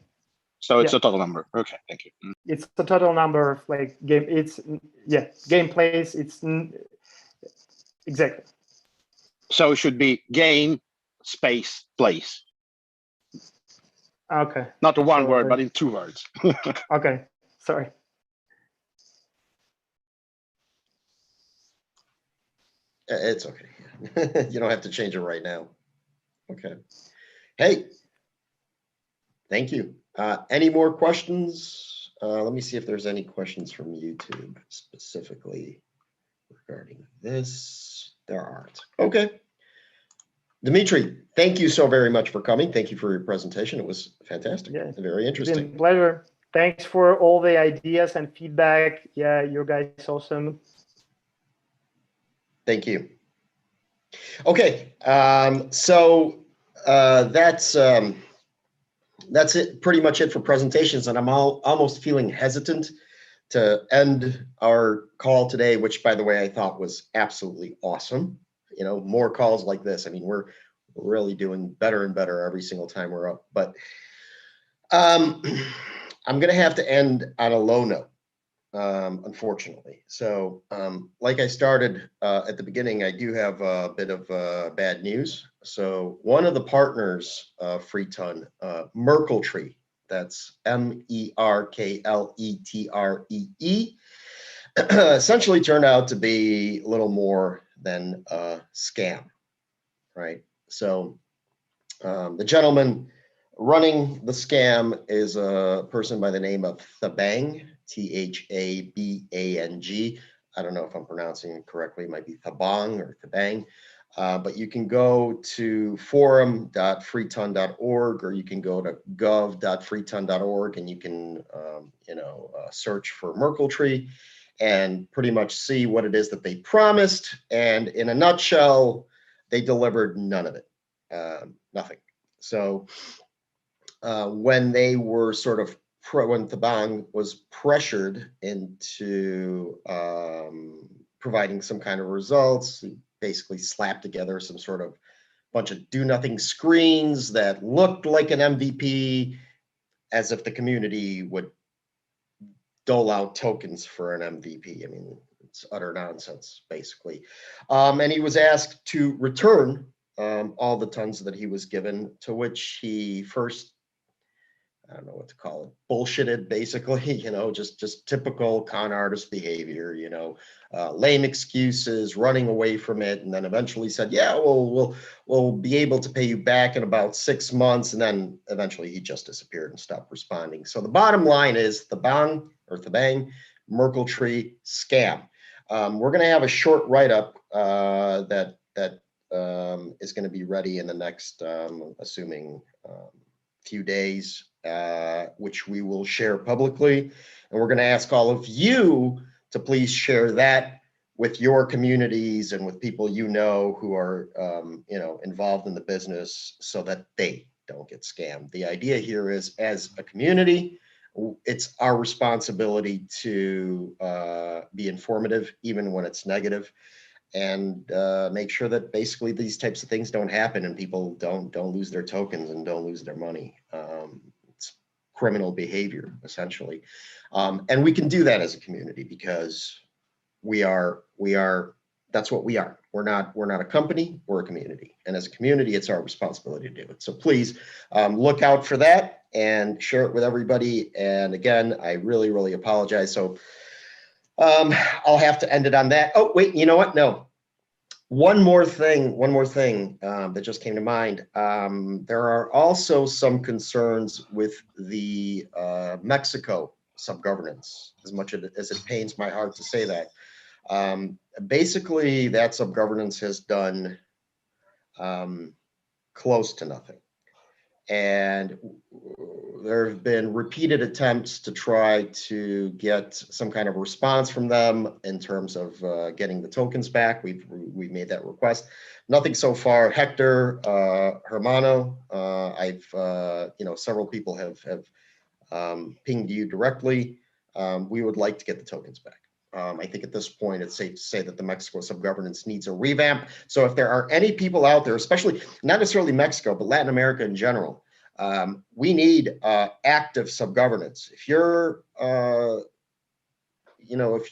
So it's a total number. Okay, thank you. It's the total number of like game. It's game plays. It's exactly. So it should be game space plays. Okay. Not the one word, but in 2 words. Okay. Sorry. It's okay. You don't have to change it right now. Okay. Hey, thank you. Any more questions Let me see if there's any questions from YouTube specifically regarding this. There aren't. Okay. Dimitri, thank you so very much for coming. Thank you for your presentation. It was fantastic. Yeah, very interesting. It's been a pleasure. Thanks for all the ideas and feedback. Yeah, you guys awesome. Thank you. Okay, so that's it. Pretty much it for presentations, and I'm almost feeling hesitant to end our call today, which, by the way, I thought was absolutely awesome. You know, more calls like this. I mean, we're really doing better and better every single time we're up. But I'm going to have to end on a low note, unfortunately. So like I started at the beginning, I do have a bit of bad news. So one of the partners of FreeTon, Merkle Tree, that's MERKLETREE, essentially turned out to be a little more than a scam, right? So the gentleman running the scam is a person by the name of Thabang, THABANG. I don't know if I'm pronouncing it correctly. It might be Thabang or Thabang. But you can go to forum.freeton.org, or you can go to gov.freeton.org, and you can search for Merkle Tree and pretty much see what it is that they promised. And in a nutshell, they delivered none of it, nothing. So when they were sort of, when Thabang was pressured into providing some kind of results, he basically slapped together some sort of bunch of do-nothing screens that looked like an MVP, as if the community would dole out tokens for an MVP. I mean, it's utter nonsense, basically. And he was asked to return all the tons that he was given, to which he first, I don't know what to call it, bullshitted, basically, just typical con artist behavior, lame excuses, running away from it, and then eventually said, yeah, we'll be able to pay you back in about 6 months, and then eventually he just disappeared and stopped responding. So the bottom line is Thabang Merkle Tree scam. We're going to have a short write-up that is going to be ready in the next, assuming few days, which we will share publicly. And we're going to ask all of you to please share that with your communities and with people who are involved in the business, so that they don't get scammed. The idea here is, as a community, it's our responsibility to be informative, even when it's negative, and make sure that basically these types of things don't happen and people don't lose their tokens and don't lose their money. It's criminal behavior, essentially. And we can do that as a community because that's what we are. We're not a company, we're a community. And as a community, it's our responsibility to do it. So please look out for that and share it with everybody. And again, I really, really apologize. So I'll have to end it on that. Oh, wait, you know what? No. One more thing that just came to mind. There are also some concerns with the Mexico subgovernance, as much as it pains my heart to say that. Basically, that subgovernance has done close to nothing. And there have been repeated attempts to try to get some kind of response from them in terms of getting the tokens back. We've made that request. Nothing so far. Hector, Hermano, several people have pinged you directly. We would like to get the tokens back. I think at this point, it's safe to say that the Mexico subgovernance needs a revamp. So if there are any people out there, especially not necessarily Mexico, but Latin America in general, we need active subgovernance. If you're, if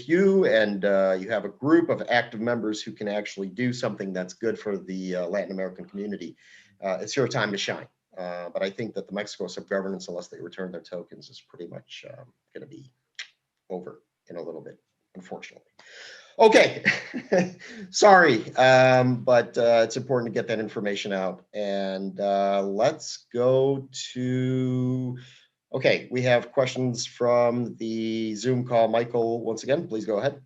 you have a group of active members who can actually do something that's good for the Latin American community, it's your time to shine. But I think that the Mexico subgovernance, unless they return their tokens, is pretty much going to be over in a little bit, unfortunately. Okay, sorry, but it's important to get that information out. And let's go to Okay, we have questions from the Zoom call. Michael, once again, please go ahead.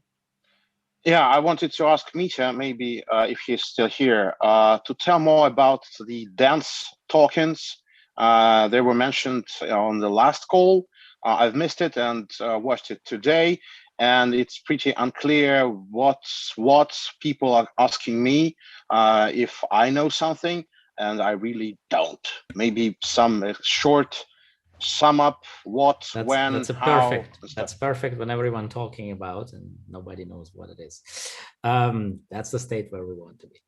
Yeah, I wanted to ask Mitja, maybe if he's still here, to tell more about the dance tokens. They were mentioned on the last call. I've missed it and watched it today, and it's pretty unclear what people are asking me if I know something, and I really don't. Maybe some short sum up what, when, that's how. Perfect. That's perfect when everyone talking about and nobody knows what it is. That's the state where we want to be.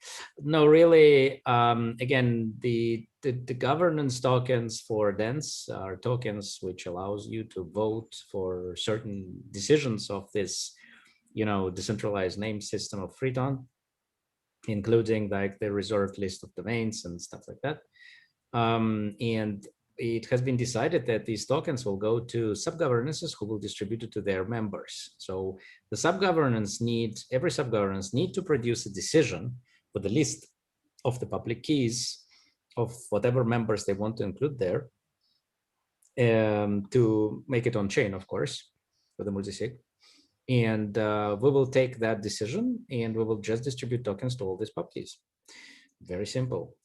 No, really, again, the governance tokens for DENS are tokens which allows you to vote for certain decisions of this, decentralized name system of TON, including like the reserved list of domains and stuff like that. And it has been decided that these tokens will go to sub-governances who will distribute it to their members. So the every sub-governance need to produce a decision with the list of the public keys of whatever members they want to include there, to make it on chain, of course, for the multisig. And we will take that decision and we will just distribute tokens to all these pub keys. Very simple.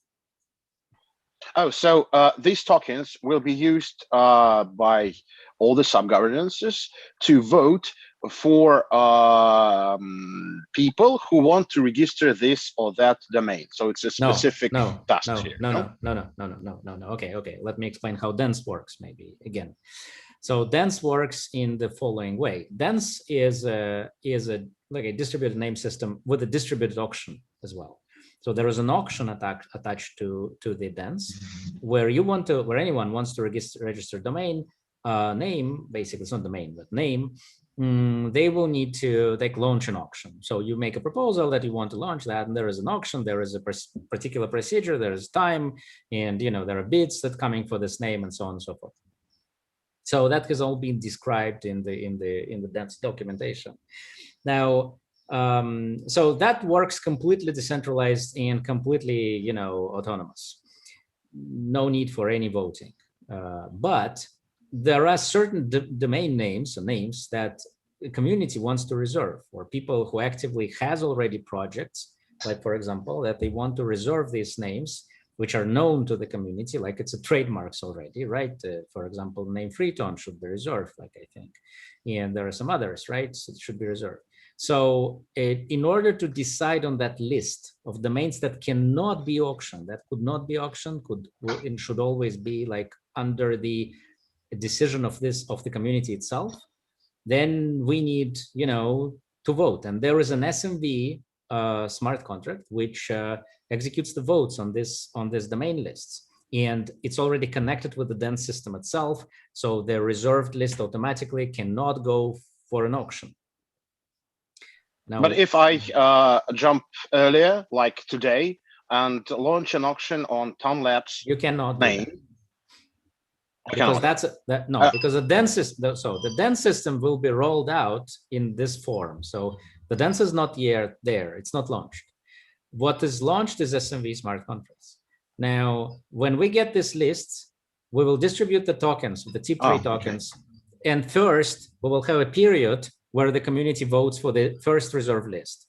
Oh, so these tokens will be used by all the sub-governances to vote for people who want to register this or that domain. So it's a specific task here. No. Okay. Let me explain how DENS works maybe again. So DENS works in the following way. DENS is like a distributed name system with a distributed auction as well. So there is an auction attached to the DENS where anyone wants to register domain name, basically it's not domain, but name, they will need to launch an auction. So you make a proposal that you want to launch that, and there is an auction, there is a particular procedure, there is time, and there are bids that coming for this name and so on and so forth. So that has all been described in the DENS documentation. Now, so that works completely decentralized and completely, autonomous. No need for any voting. But there are certain domain names that the community wants to reserve, or people who actively has already projects, like for example, that they want to reserve these names, which are known to the community, like it's a trademarks already, right? For example, name TON should be reserved, like I think, and there are some others, right? So it should be reserved. So in order to decide on that list of domains that cannot be auctioned, that could not be auctioned, and should always be like under the decision of the community itself, then we need, to vote. And there is an SMV smart contract which executes the votes on this domain lists. And it's already connected with the DENS system itself. So the reserved list automatically cannot go for an auction. Now, but if I jump earlier, like today, and launch an auction on TON Labs, you cannot name. Because because the DENS system. So the DENS system will be rolled out in this form. So the DENS is not yet there; it's not launched. What is launched is SMV smart contracts. Now, when we get this list, we will distribute the tokens, the TIP3 tokens, and first we will have a period where the community votes for the first reserve list,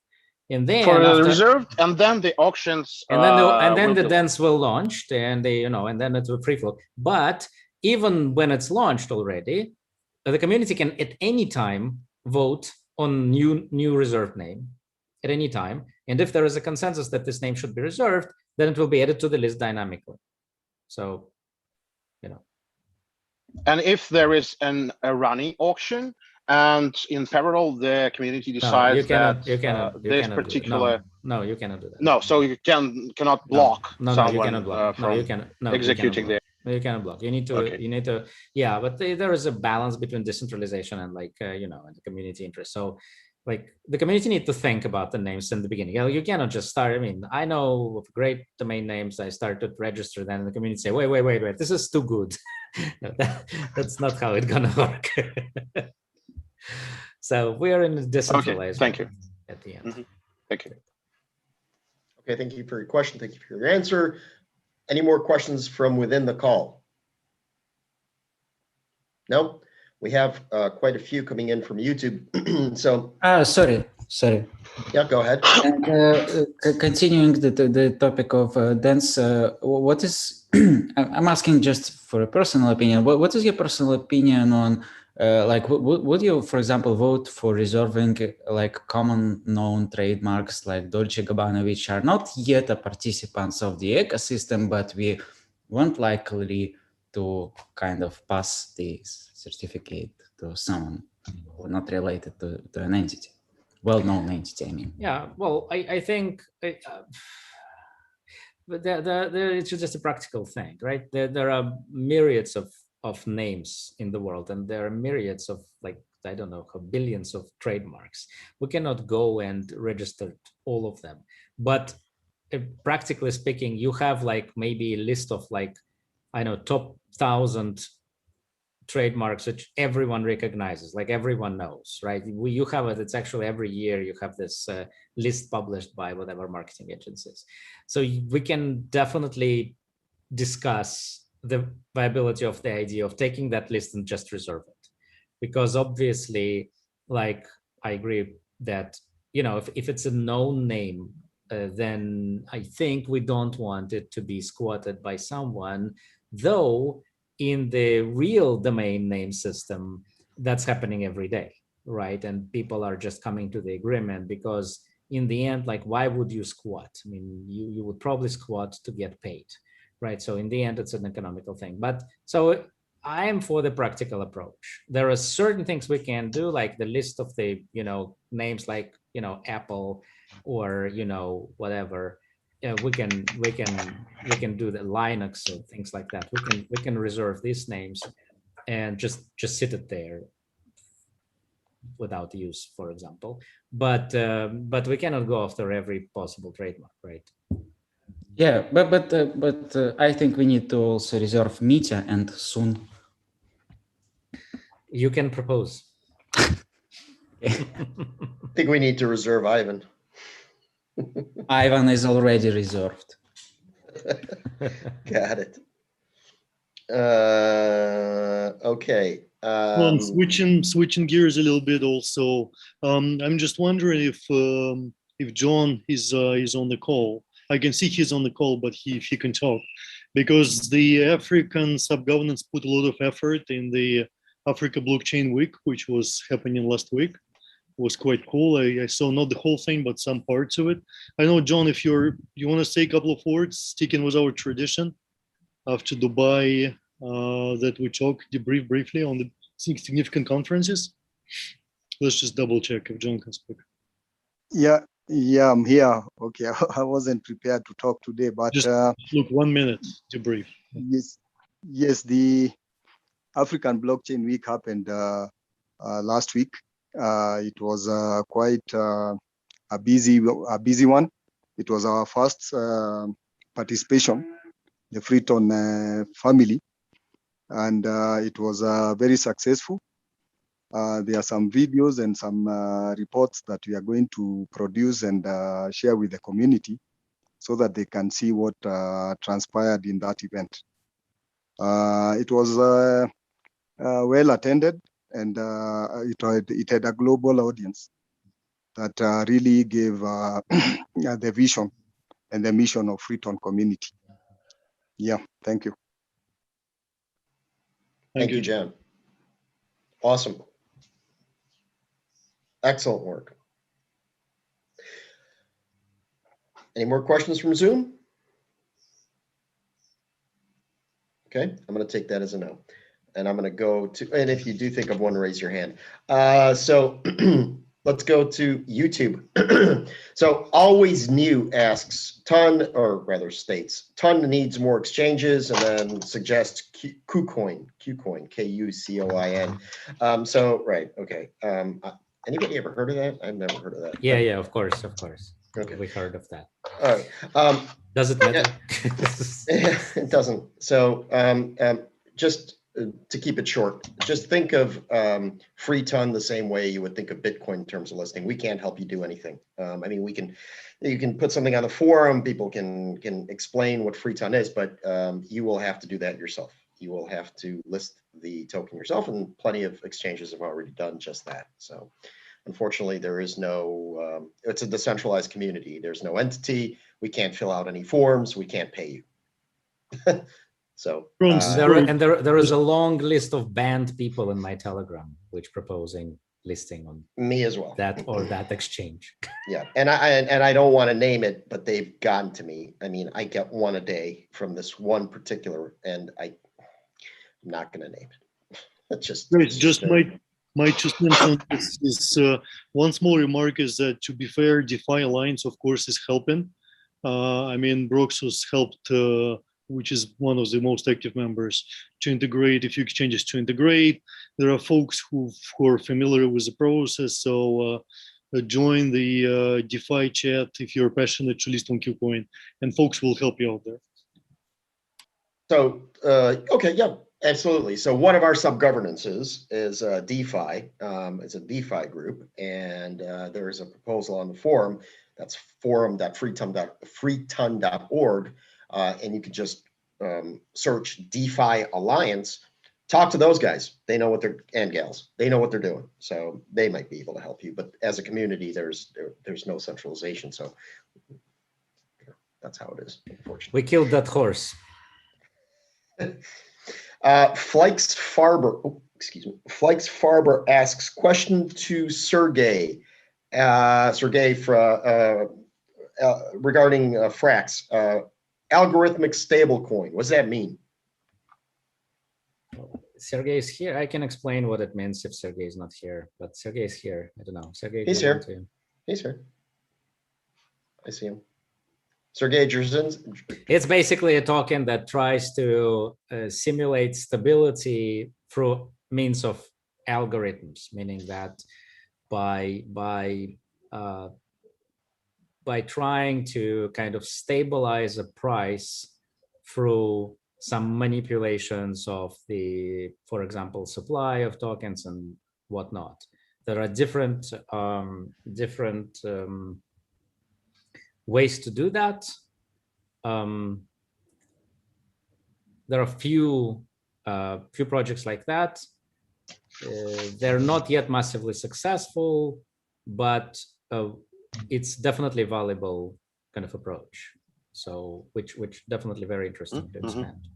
and then for the reserved, and then the auctions, and then the DENS will launch, and and then it's a free flow. But even when it's launched already, the community can at any time vote on new reserved name at any time, and if there is a consensus that this name should be reserved, then it will be added to the list dynamically. So, and if there is a running auction, and in parallel the community decides you cannot do that. No, so you cannot block someone you cannot block. from executing there. You cannot block. You need to. Yeah, but there is a balance between decentralization and and the community interest. So the community need to think about the names in the beginning. You cannot just start. I mean, I know of great domain names. I started to register them, and the community say, wait, this is too good. That's not how it's gonna work. So we are in a decentralized. Thank you. At the end. Thank you. Okay, thank you for your question. Thank you for your answer. Any more questions from within the call? No, we have quite a few coming in from YouTube. So. Sorry. Yeah, go ahead. And continuing the topic of dance, what is, I'm asking just for a personal opinion, what is your personal opinion on, like, would you, for example, vote for reserving like common known trademarks like Dolce & Gabbana, which are not yet a participants of the ecosystem, but we weren't likely to kind of pass this certificate to someone who not related to an entity? Well-known entity, I mean. Yeah, well, I think it's just a practical thing, right? There are myriads of names in the world, and there are myriads of, like, I don't know, billions of trademarks. We cannot go and register all of them. But practically speaking, you have like maybe a list of like, I know, top 1,000 trademarks which everyone recognizes, like everyone knows, right? You have it, it's actually every year you have this list published by whatever marketing agencies. So we can definitely discuss the viability of the idea of taking that list and just reserve it. Because obviously, like, I agree that, you know, if it's a known name, then I think we don't want it to be squatted by someone, though in the real domain name system, that's happening every day, right? And people are just coming to the agreement because in the end, like, why would you squat? I mean, you would probably squat to get paid, right? So in the end, it's an economical thing. But so I am for the practical approach. There are certain things we can do, like the list of the, you know, names like, you know, Apple or, you know, whatever. We can do the Linux or things like that. We can reserve these names and just sit it there without use, for example. But we cannot go after every possible trademark, right? Yeah, but I think we need to also reserve Mitja and soon. You can propose. I think we need to reserve Ivan. Ivan is already reserved. Got it. Okay. Well, switching gears a little bit. Also, I'm just wondering if John is on the call. I can see he's on the call, but if he can talk, because the African sub-governance put a lot of effort in the Africa Blockchain Week, which was happening last week. Was quite cool. I saw not the whole thing, but some parts of it. I know, John, if you want to say a couple of words, sticking with our tradition after Dubai, that we debrief briefly on the significant conferences. Let's just double check if John can speak. Yeah, I'm here. Okay, I wasn't prepared to talk today, but just look, 1 minute to brief. Yes, the African Blockchain Week happened last week. It was quite a busy one. It was our first participation, the Freeton family, and it was very successful. There are some videos and some reports that we are going to produce and share with the community so that they can see what transpired in that event. It was well attended, and it had a global audience that really gave the vision and the mission of Freeton community. Yeah, thank you. Thank you, John. Awesome. Excellent work. Any more questions from Zoom? Okay, I'm going to take that as a no. And I'm going to go to, and if you do think of one, raise your hand. So let's go to YouTube. So Always New asks, TON, or rather states, TON needs more exchanges, and then suggests KuCoin, KuCoin. So, right, okay. Anybody ever heard of that? I've never heard of that. Yeah, of course. Okay. We heard of that. All right. Does it matter? It doesn't. So just to keep it short, just think of free TON the same way you would think of Bitcoin in terms of listing. We can't help you do anything. I mean, you can put something on the forum, people can explain what free TON is, but you will have to do that yourself. you will have to list the token yourself, and plenty of exchanges have already done just that. So unfortunately, there is no, it's a decentralized community. There's no entity. We can't fill out any forms. We can't pay you. So there is a long list of banned people in my Telegram which proposing listing on me as well, that or that exchange. Yeah, and I don't want to name it, but they've gotten to me. I mean, I get one a day from this one particular, and I'm not going to name it. It's just my 2 cents on this is one small remark is that, to be fair, DeFi Alliance, of course, is helping. I mean, Broxus helped, which is one of the most active members, to integrate a few exchanges to integrate. There are folks who are familiar with the process, so join the DeFi chat if you're passionate to list on KuCoin, and folks will help you out there. So, okay, yeah, absolutely. So one of our sub-governances is DeFi. It's a DeFi group, and there is a proposal on the forum. That's forum.freeton.org, and you can just search DeFi Alliance. Talk to those guys. They know what they're, and gals. They know what they're doing, so they might be able to help you. But as a community, there's no centralization, so that's how it is. Unfortunately, we killed that horse. Flykes Farber asks, question to Sergey. Sergey regarding FRAX, algorithmic stablecoin. What does that mean? Sergey is here. I can explain what it means if Sergey is not here, but Sergey is here. I don't know. Sergey, he's here. He's here. I see him. Sergey Jerzyn's. It's basically a token that tries to simulate stability through means of algorithms, meaning that by trying to kind of stabilize a price through some manipulations of the, for example, supply of tokens and whatnot. There are different ways to do that. There are few projects like that. They're not yet massively successful, but it's definitely a valuable kind of approach. So, which definitely very interesting to expand,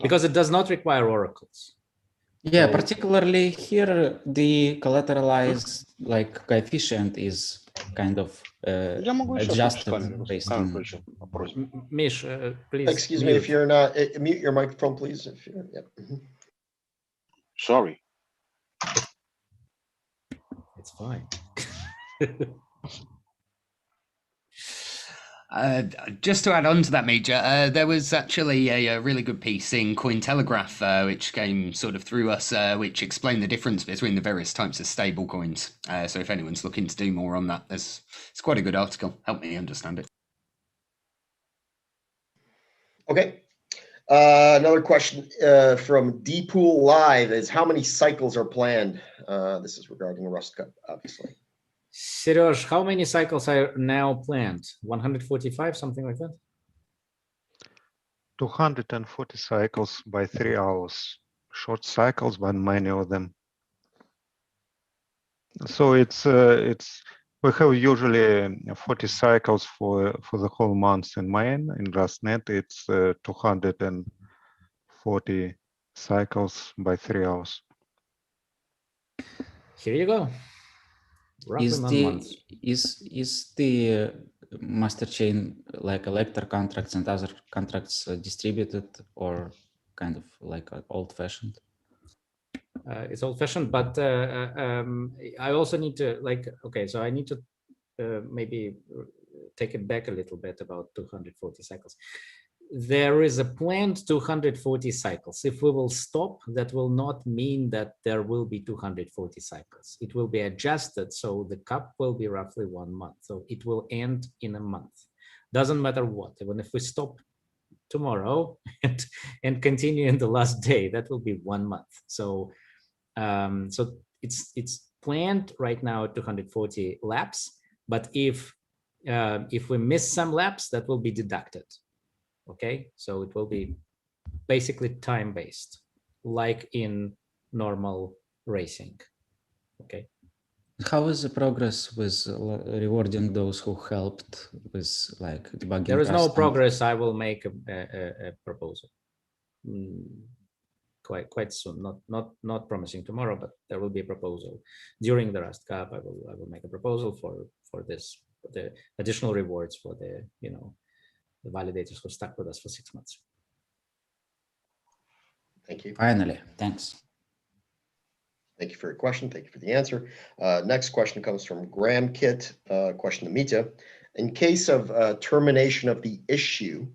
because it does not require oracles. Yeah, so, particularly here, the collateralized like coefficient is kind of adjusted based on. Mish, please. Excuse me, if you're not, mute your microphone, please. If you're, yeah. Sorry. It's fine. Just to add on to that, Mitja, there was actually a really good piece in Cointelegraph, which came sort of through us, which explained the difference between the various types of stablecoins. So if anyone's looking to do more on that, it's quite a good article. Help me understand it. Okay. Another question from Dpool Live is, how many cycles are planned? This is regarding RustCup, obviously. Seroj, how many cycles are now planned? 145, something like that? 240 cycles by 3 hours. Short cycles, but many of them. So it's we have usually 40 cycles for the whole month in main. In RustNet, it's 240 cycles by 3 hours. Here you go. Is the master chain like elector contracts and other contracts distributed, or kind of like old-fashioned? It's old-fashioned, but I also need to so I need to maybe take it back a little bit about 240 cycles. There is a planned 240 cycles. If we will stop, that will not mean that there will be 240 cycles. It will be adjusted, so the cup will be roughly 1 month. So it will end in a month. Doesn't matter what. Even if we stop tomorrow and continue in the last day, that will be 1 month. So so it's planned right now at 240 laps. But if we miss some laps, that will be deducted. Okay, so it will be basically time-based. like in normal racing. Okay. How is the progress with rewarding those who helped with like debugging? There is no progress. I will make a proposal quite soon. Not promising tomorrow, but there will be a proposal during the RustCup. I will make a proposal for this, for the additional rewards for the the validators who stuck with us for 6 months. Thank you. Finally, thanks. Thank you for your question. Thank you for the answer. Next question comes from Graham Kit. Question to Mitja. In case of termination of the issue,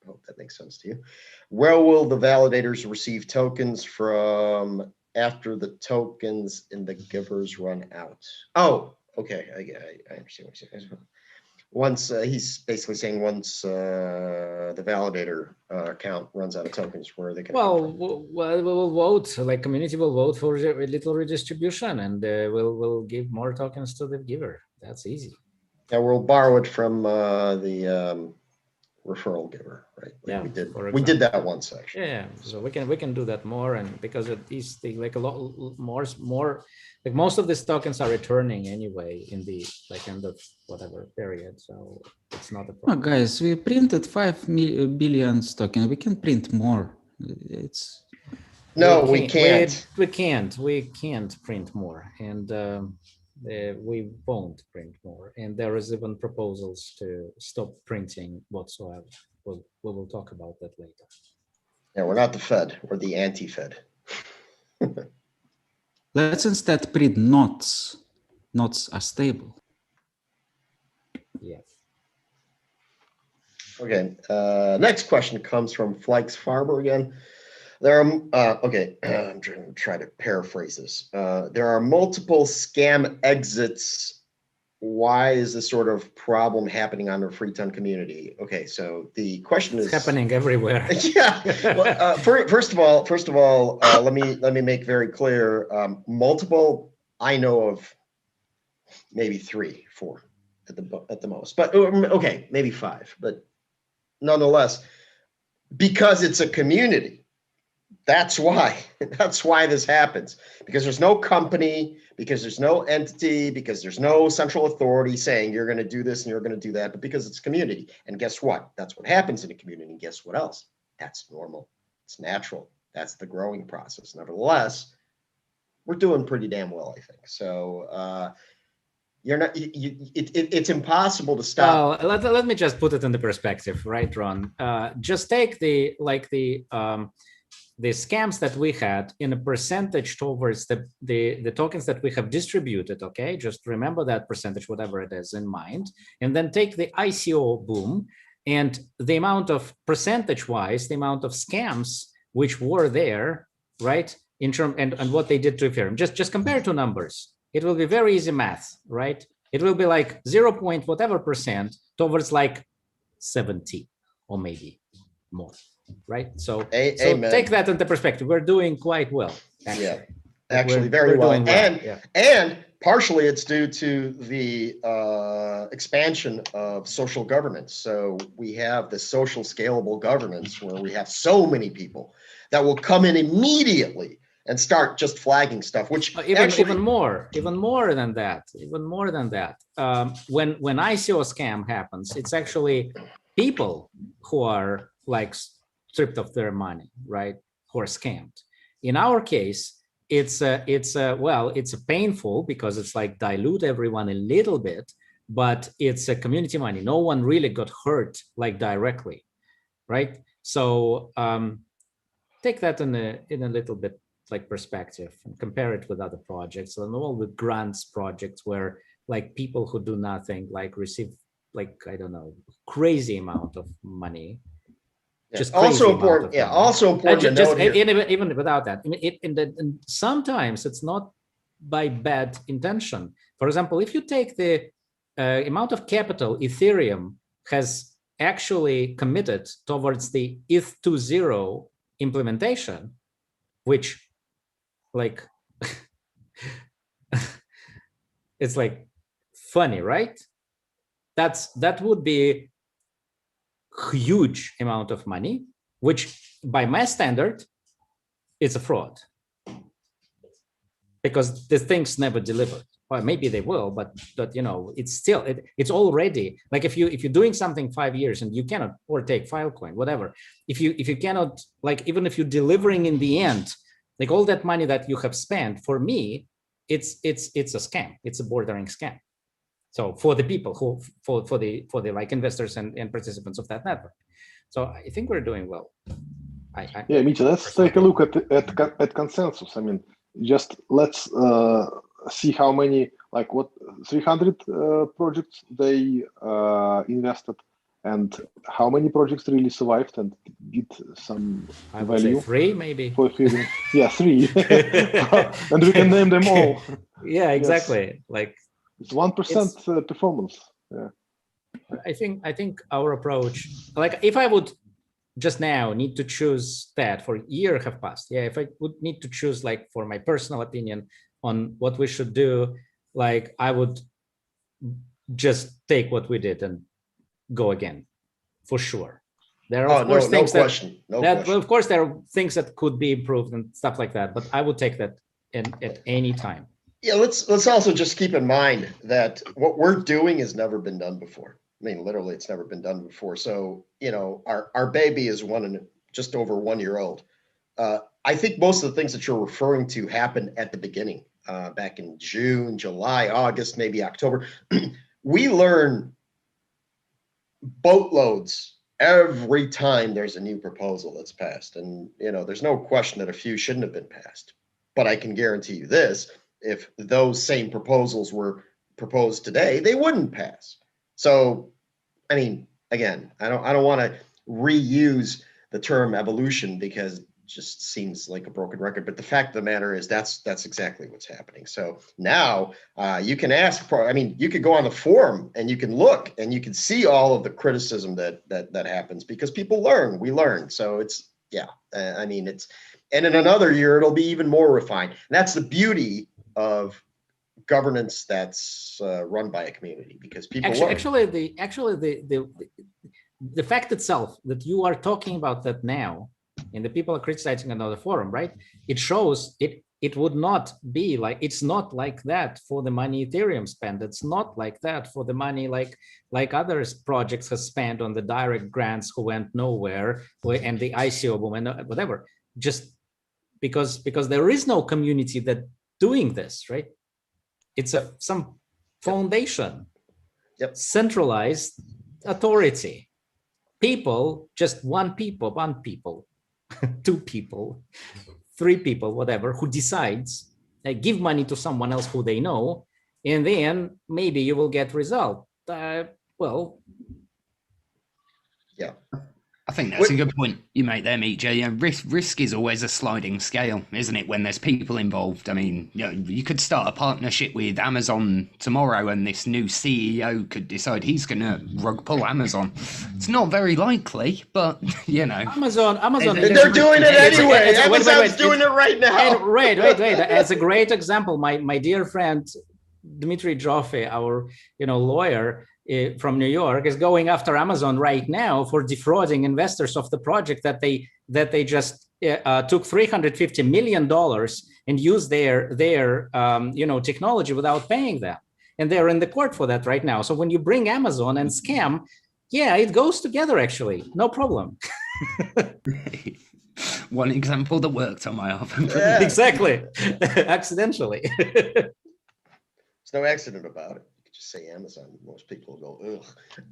I hope that makes sense to you, where will the validators receive tokens from after the tokens in the givers run out? Oh, okay. I understand what you're saying. Once he's basically saying once the validator account runs out of tokens, where they can. Well, we will vote. Like community will vote for a little redistribution, and we'll give more tokens to the giver. That's easy. Yeah, we'll borrow it from the referral giver, right? Like yeah, we did that once actually. Yeah, so we can do that more, and because of these things, like a lot more. Like most of these tokens are returning anyway in the end of whatever period, so it's not a problem. Oh, guys, we printed 5 billion tokens. We can print more. It's no, we can't. We can't print more, and we won't print more. And there is even proposals to stop printing whatsoever. We will talk about that later. Yeah, we're not the Fed. We're the anti-Fed. Let's instead print knots. Knots are stable. Yes. Okay. Next question comes from Flykes Farber again. There are okay. I'm trying to try to paraphrase this. There are multiple scam exits. Why is this sort of problem happening on the Freeton community? Okay, so the question is happening everywhere. Yeah. Well, first of all, let me make very clear. Multiple. I know of maybe 3, 4 at the most, but okay, maybe 5. But nonetheless, because it's a community. That's why this happens, because there's no company, because there's no entity, because there's no central authority saying you're going to do this and you're going to do that, but because it's community. And guess what? That's what happens in a community. And guess what else? That's normal. It's natural. That's the growing process. Nevertheless, we're doing pretty damn well, I think. So you're not. It's impossible to stop. Well, let me just put it into perspective, right, Ron? Just take the scams that we had in a percentage towards the tokens that we have distributed, okay? Just remember that percentage, whatever it is, in mind. And then take the ICO boom and the amount of percentage-wise, the amount of scams which were there, right? In term and what they did to Ethereum. Just compare two numbers. It will be very easy math, right? It will be like 0. whatever percent towards like 70 or maybe more. Right, so take that into perspective. We're doing quite well. Actually. Yeah, actually very well. And partially it's due to the expansion of social governance. So we have the social scalable governance where we have so many people that will come in immediately and start just flagging stuff, which even more than that. When ICO scam happens, it's actually people who are like stripped of their money, right? Who are scammed. In our case, it's painful because it's like dilute everyone a little bit, but it's a community money. No one really got hurt like directly, right? So take that in a little bit like perspective and compare it with other projects and all the grants projects where like people who do nothing like receive like, I don't know, crazy amount of money. Just also important. Yeah, also important. Even without that, and sometimes it's not by bad intention. For example, if you take the amount of capital Ethereum has actually committed towards the ETH 2.0 implementation, which, like, it's like funny, right? That would be huge amount of money, which by my standard it's a fraud because the things never delivered. Well, maybe they will, but you know, it's still it's already like if you're doing something 5 years and you cannot, or take Filecoin, whatever. If you cannot, like, even if you're delivering in the end, like all that money that you have spent, for me, it's a scam. It's a bordering scam. So for the people who for the like investors and participants of that network. So I think we're doing well. Yeah, Mitja, let's take a look at consensus. I mean, just let's see how many, like what 300 projects they invested, and how many projects really survived and did some I would value. Say 3 maybe. For yeah, 3, and we can name them all. Yeah, exactly. Yes. Like it's 1% performance. Yeah. I think our approach, like if I would just now need to choose that, for a year have passed. Yeah, if I would need to choose, like, for my personal opinion on what we should do, like I would just take what we did and go again, for sure. There are of course things of course there are things that could be improved and stuff like that, but I would take that at any time. Yeah, let's also just keep in mind that what we're doing has never been done before. I mean, literally, it's never been done before. So, you know, our baby is just over 1 year old. I think most of the things that you're referring to happened at the beginning, back in June, July, August, maybe October. We learn boatloads every time there's a new proposal that's passed. And, you know, there's no question that a few shouldn't have been passed. But I can guarantee you this, if those same proposals were proposed today, they wouldn't pass. So, I mean, again, I don't want to reuse the term evolution because it just seems like a broken record. But the fact of the matter is that's exactly what's happening. So now you can ask, I mean, you could go on the forum and you can look and you can see all of the criticism that happens because people learn, we learn. So it's, yeah, I mean, and in another year, it'll be even more refined. And that's the beauty of governance that's run by a community, because people actually the fact itself that you are talking about that now and the people are criticizing another forum, right? It shows it would not be like, it's not like that for the money Ethereum spent. It's not like that for the money like other projects have spent on the direct grants who went nowhere, and the ICO boom and whatever, just because there is no community that doing this, right? It's some foundation, centralized authority. People, just one people, 2 people, 3 people, whatever, who decides, give money to someone else who they know, and then maybe you will get result. Well, yeah. I think that's a good point you make there, Mitja. You know, risk is always a sliding scale, isn't it, when there's people involved? I mean, you know, you could start a partnership with Amazon tomorrow and this new CEO could decide he's going to rug pull Amazon. It's not very likely, but, you know. Amazon. They're doing it anyway. Amazon's doing it right now. Wait. As a great example, my dear friend, Dmitry Joffe, our lawyer, from New York, is going after Amazon right now for defrauding investors of the project that they just took $350 million and used their technology without paying them, and they're in the court for that right now. So when you bring Amazon and scam, yeah, it goes together actually, no problem. One example that worked on my half. Yeah. Exactly, accidentally. There's no accident about it. Just say Amazon, most people will go, ugh.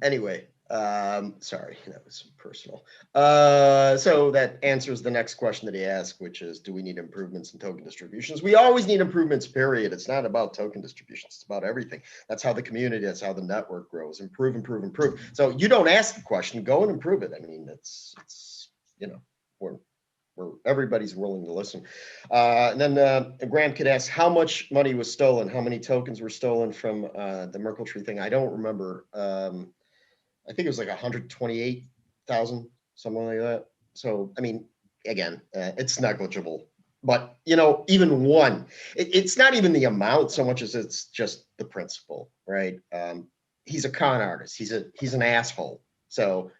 Anyway, sorry, that was personal. So that answers the next question that he asked, which is, do we need improvements in token distributions? We always need improvements, period. It's not about token distributions, it's about everything. That's how the community, that's how the network grows. Improve. So you don't ask the question, go and improve it. I mean, it's where everybody's willing to listen. And then Graham could ask how much money was stolen, how many tokens were stolen from the Merkle Tree thing. I don't remember. I think it was like 128,000, something like that. So, I mean, again, it's negligible. But, even one, it's not even the amount so much as it's just the principle, right? He's a con artist. He's an asshole. So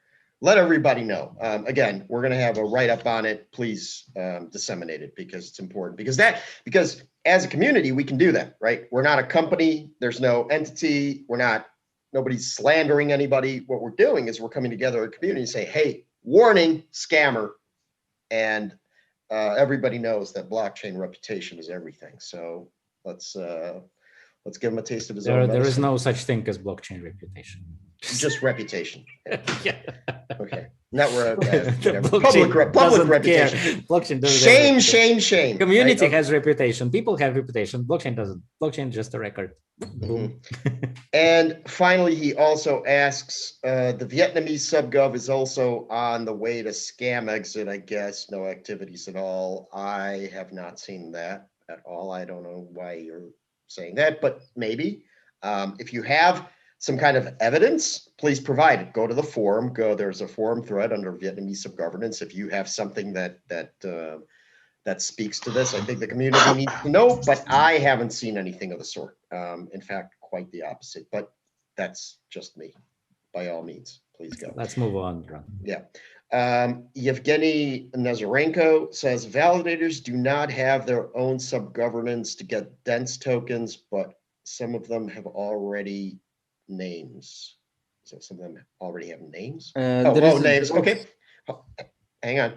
let everybody know. Again, we're going to have a write-up on it. Please disseminate it because it's important. Because as a community, we can do that, right? We're not a company. There's no entity. Nobody's slandering anybody. What we're doing is we're coming together as a community and say, hey, warning, scammer. And everybody knows that blockchain reputation is everything. So let's give them a taste of his own medicine. There is no such thing as blockchain reputation. Just reputation. Yeah. Okay. Network. Public reputation. Blockchain doesn't. Shame. Community has reputation. People have reputation. Blockchain doesn't. Blockchain is just a record. Boom. And finally, he also asks, the Vietnamese subgov is also on the way to scam exit, I guess. No activities at all. I have not seen that at all. I don't know why you're saying that, but maybe. If you have some kind of evidence, please provide it. Go to the forum. There's a forum thread under Vietnamese subgovernance. If you have something that speaks to this, I think the community needs to know, but I haven't seen anything of the sort. In fact, quite the opposite, but that's just me. By all means, please go. Let's move on. Yeah. Yevgeny Nazarenko says, validators do not have their own subgovernance to get dense tokens, but some of them have already names. So some of them already have names. Names. Okay. Hang on.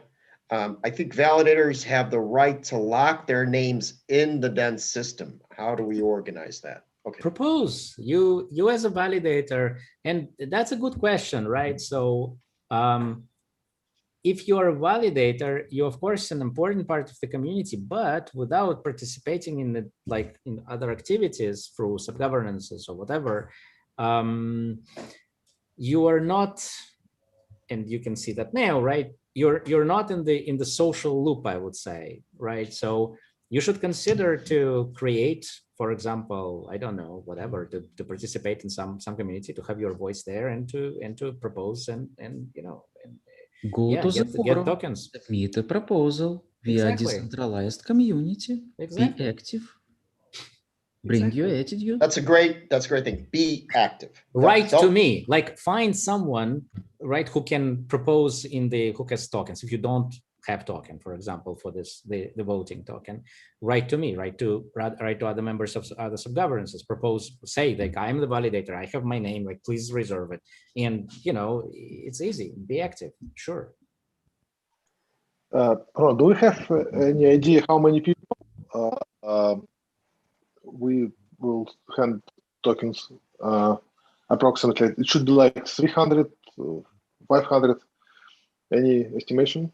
I think validators have the right to lock their names in the dense system. How do we organize that? Okay. Propose you as a validator, and that's a good question, right? So if you're a validator, you're of course an important part of the community, but without participating in in other activities through subgovernances or whatever, you are not, and you can see that now, right? You're not in the social loop, I would say, right? So you should consider to create, for example, I don't know, whatever, to participate in some community, to have your voice there, and to propose and Go to the get forum, tokens. submit a proposal via decentralized community. Be active. Bring your attitude. That's a great thing. Be active. Write to me, find someone, right, who can propose who has tokens. If you don't have token, for example, for the voting token, write to me, write to other members of other subgovernances, propose, say I'm the validator, I have my name, please reserve it. And it's easy, be active, sure. Ron, do we have any idea how many people we will hand tokens approximately? It should be 300, 500, any estimation?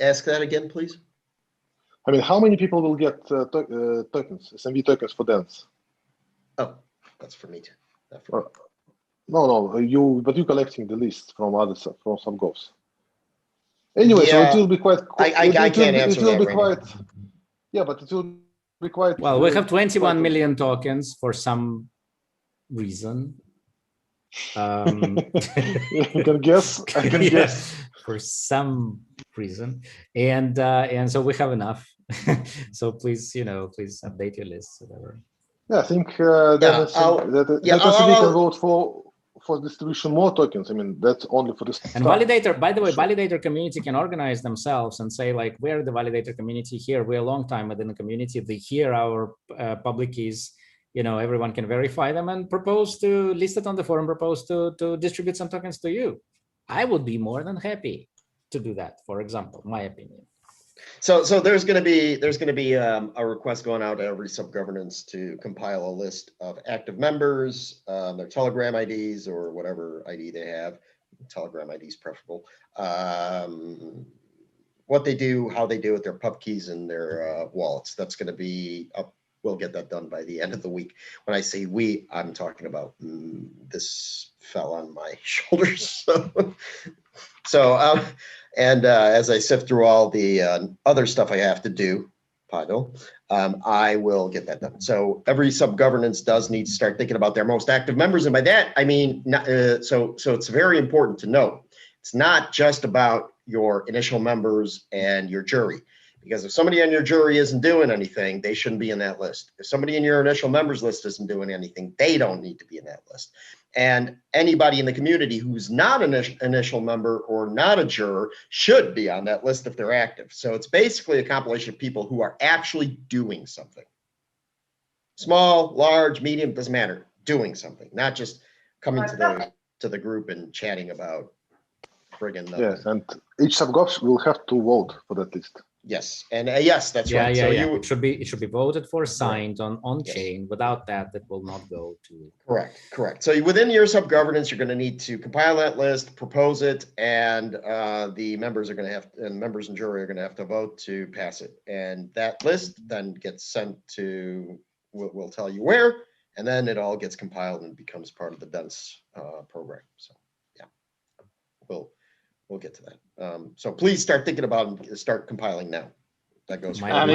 Ask that again, please. I mean, how many people will get tokens, SMB tokens for dance? Oh, that's for me too. No, but you're collecting the list from from some govs. Anyway, so it will be quite. I can't answer that right now. Yeah, but it will be quite. Well, we have 21 million tokens for some reason. I can guess. Guess. For some reason, and so we have enough. So please, please update your list, whatever. Yeah, I think that can vote for distribution more tokens. I mean, that's only for this. And validator, by the way, validator community can organize themselves and say we're the validator community here. We're a long time within the community. They hear our public keys. Everyone can verify them and propose to list it on the forum. Propose to distribute some tokens to you. I would be more than happy to do that, for example, my opinion. So there's going to be a request going out to every subgovernance to compile a list of active members, their Telegram IDs or whatever ID they have. Telegram ID is preferable. What they do, how they do it, their pub keys and their wallets. That's going to be up. We'll get that done by the end of the week. When I say we, I'm talking about this fell on my shoulders. As I sift through all the other stuff I have to do, I will get that done. So every subgovernance does need to start thinking about their most active members. And by that, I mean, so it's very important to note, it's not just about your initial members and your jury, Because if somebody on your jury isn't doing anything, they shouldn't be in that list. If somebody in your initial members list isn't doing anything, they don't need to be in that list. And anybody in the community who's not an initial member or not a juror should be on that list if they're active. So it's basically a compilation of people who are actually doing something. Small, large, medium, doesn't matter. Doing something, not just coming to the group and chatting about friggin' nothing. Yes, and each subgroup will have to vote for that list. Yes, and yes, that's right. Yeah, So yeah. It should be voted for, signed on Yes. chain. Without that, it will not go to. Correct. So within your subgovernance, you're going to need to compile that list, propose it, and the members are going to have, and members and jury are going to have to vote to pass it. And that list then gets sent to, we'll tell you where, and then it all gets compiled and becomes part of the DENS program. So yeah, we'll get to that. So please start thinking about and start compiling now. That goes. And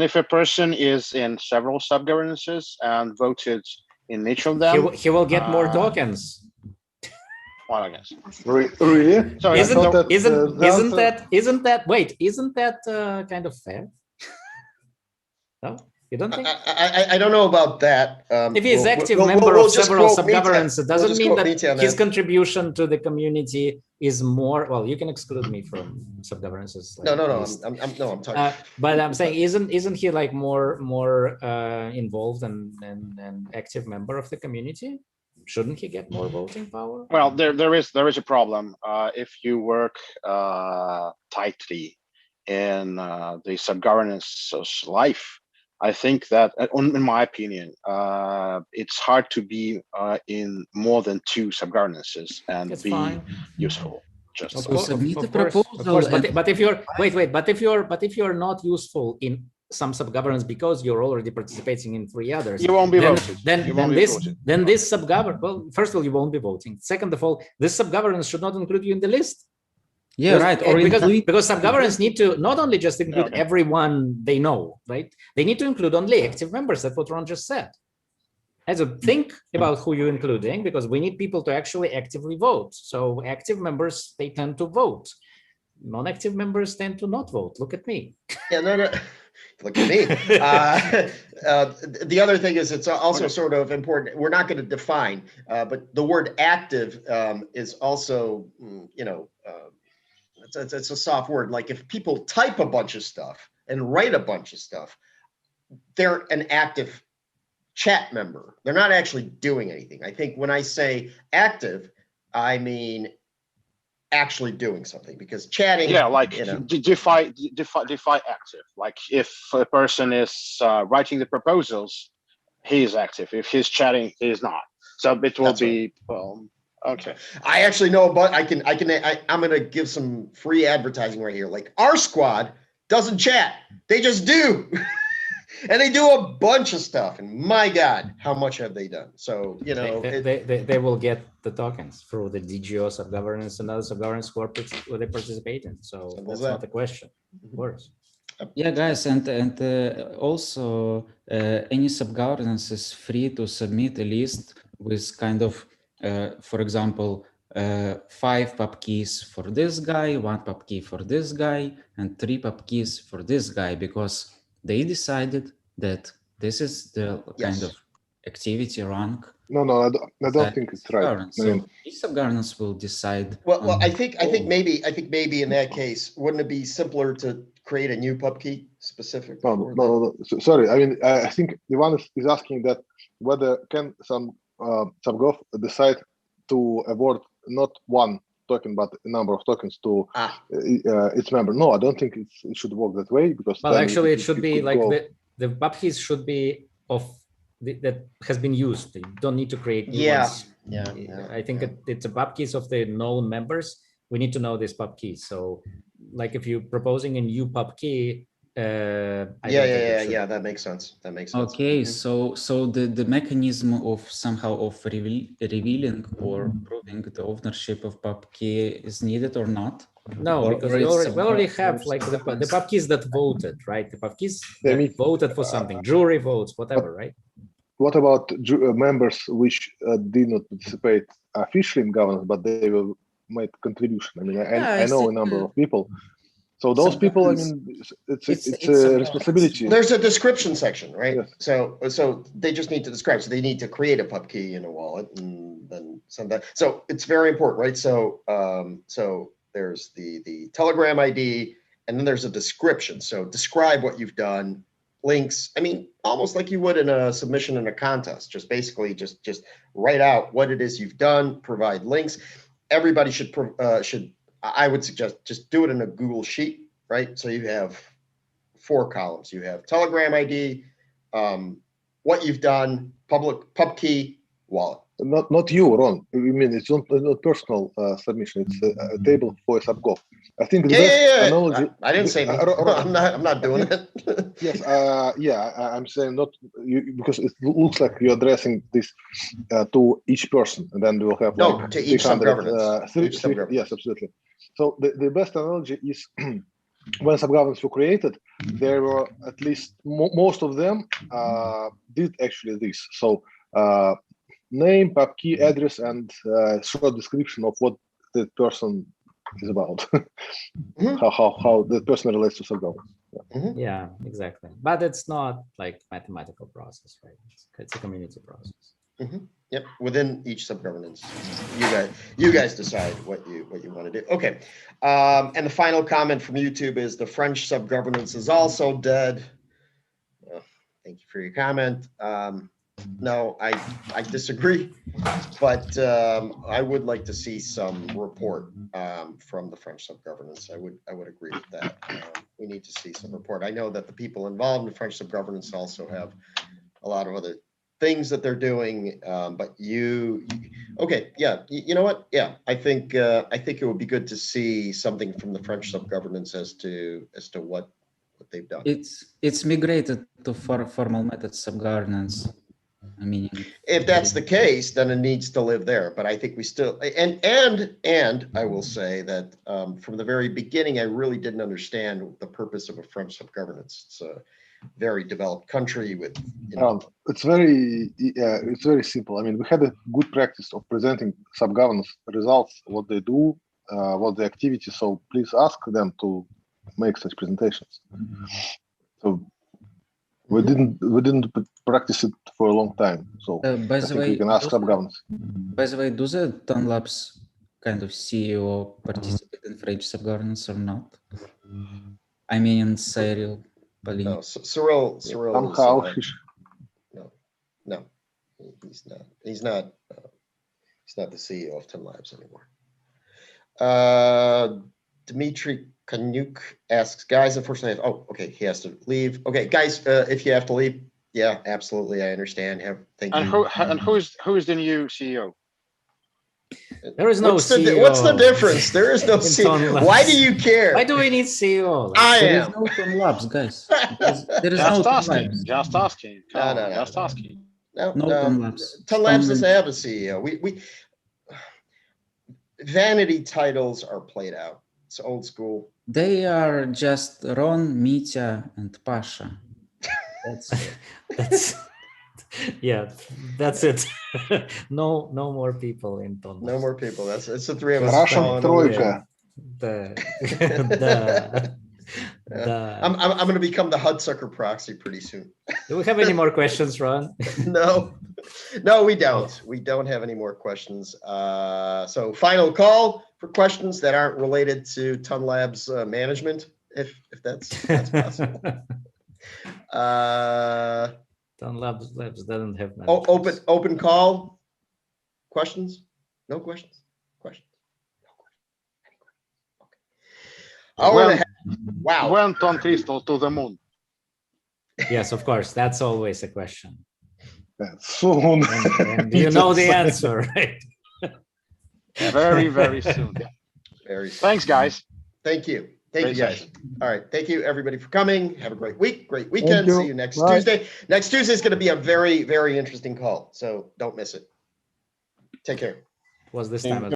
if a person is in several subgovernances and voted in each of them, he will get more tokens. Well, I guess. Really? Sorry, isn't that kind of fair? No, you don't think? I don't know about that. If he's active member of several subgovernances, it doesn't mean that his contribution to the community is more. Well, you can exclude me from subgovernances. Like I'm talking. But I'm saying, isn't he like more involved and active member of the community? Shouldn't he get more voting power? Well, there is a problem. If you work tightly in the subgovernance life, I think that, in my opinion, it's hard to be in more than 2 subgovernances and be useful. Just submit a proposal. But if you're but if you're not useful in some subgovernance because you're already participating in 3 others, you won't be voted. Then this subgovernance. Well, first of all, you won't be voting. Second of all, this subgovernance should not include you in the list. Yeah, right. Or because subgovernance need to not only just include everyone they know, right? They need to include only active members. That's what Ron just said. And so think about who you're including, because we need people to actually actively vote. So active members, they tend to vote. Non-active members tend to not vote. Look at me. Yeah, no. Look at me. The other thing is, it's also sort of important. We're not going to define, but the word active is also, it's a soft word. Like if people type a bunch of stuff and write a bunch of stuff, they're an active chat member. They're not actually doing anything. I think when I say active, I mean actually doing something, because chatting. Yeah, like DeFi active. Like if a person is writing the proposals, he is active. If he's chatting, he is not. So it will be. Okay. I actually know, but I'm going to give some free advertising right here. Like our squad doesn't chat. They just do. And they do a bunch of stuff. And my God, how much have they done? So, they will get the tokens through the DGO subgovernance and other subgovernance corporates where they participate in. So that's not the question, of course. Yeah, guys, and also any subgovernance is free to submit a list with kind of, for example, 5 pub keys for this guy, 1 pub key for this guy, and 3 pub keys for this guy, because they decided that this is the kind of activity rank. No, I don't think it's right. So each subgovernance will decide. Well, I think maybe in that case, wouldn't it be simpler to create a new pub key specific? No. Sorry. I mean, I think Ivan is asking that whether can some subgov decide to award not 1 token but a number of tokens to its member. No, I don't think it should work that way, because actually it should be like the pub keys should be of that has been used. You don't need to create new ones. I think it's a pub keys of the known members. We need to know this pub key. So like if you're proposing a new pub key, that makes sense. Okay, so the mechanism of revealing or proving the ownership of pub key is needed or not? No, because we already have like the pub keys that voted, right? The pub keys that voted for something, jury votes, whatever, right? What about members which did not participate officially in governance, but they will make contribution? I mean, I know a number of people So those people, I mean, it's a responsibility. There's a description section, right? Yes. So they just need to describe. So they need to create a pub key in a wallet and then send that. So it's very important, right? So so there's the Telegram ID, and then there's a description. So describe what you've done, links. I mean, almost like you would in a submission in a contest. Just basically just write out what it is you've done, provide links. Everybody should I would suggest just do it in a Google Sheet, right? So you have 4 columns. You have Telegram ID, what you've done, pub key, wallet. Not you, Ron. I mean, it's not personal submission. It's a table for a subgov. I think the best analogy. I didn't say I'm not doing it. Yes. I'm saying not you, because it looks like you're addressing this to each person, and then we'll have like to each subgovernance. Yes, absolutely. So the best analogy is when subgovernance were created, there were at least most of them did actually this. So name, pub key, address, and short description of what the person is about. how the person relates to subgovernance. Yeah, exactly. But it's not like mathematical process, right? It's a community process. Yep, within each subgovernance, you guys decide what you want to do. Okay, and the final comment from YouTube is the French subgovernance is also dead. Thank you for your comment. No, I disagree, but I would like to see some report from the French subgovernance. I would agree with that. We need to see some report. I know that the people involved in French subgovernance also have a lot of other things that they're doing, but okay, yeah, you know what? Yeah, I think it would be good to see something from the French subgovernance as to what they've done. It's migrated to formal method subgovernance. I mean, if that's the case, then it needs to live there. But I think we still and I will say that from the very beginning, I really didn't understand the purpose of a French subgovernance. It's a very developed country with. It's very simple. I mean, we had a good practice of presenting subgovernance results, what they do, what the activity. So please ask them to make such presentations. So. We didn't practice it for a long time, so by the way, we can ask subgovernance. By the way, do the TON Labs kind of CEO participate in French subgovernance or not? I mean, Cyril Paglino. No, Cyril somehow. No, he's not the CEO of TON Labs anymore. Dmitry Kanyuk asks, guys, unfortunately, okay, he has to leave. Okay, guys, if you have to leave, yeah, absolutely, I understand. Thank you. And who is the new CEO? There is no CEO. What's the difference? There is no CEO. Why do you care? Why do we need CEO? There is no TON Labs, guys. There is no TON Labs. Just asking. No. Just asking. No, TON Labs. TON Labs doesn't have a CEO. We vanity titles are played out. It's old school. They are just Ron, Mitja, and Pasha. That's yeah, that's it. No more people in TON. No more people. It's the three of us. Russian Troika. I'm going to become the Hudsucker proxy pretty soon. Do we have any more questions, Ron? No, we don't. We don't have any more questions. So final call for questions that aren't related to TON Labs management, if that's possible. TON Labs doesn't have management. Open call. Questions? No questions? Questions? No questions. Okay. Wow. When TON Crystal to the moon? Yes, of course. That's always a question. Soon. And you know the answer, right? Very, very soon. Very soon. Thanks, guys. Thank you. Thank you, guys. All right. Thank you, everybody, for coming. Have a great week, great weekend. See you next Tuesday. Next Tuesday is going to be a very, very interesting call. So don't miss it. Take care. Was this time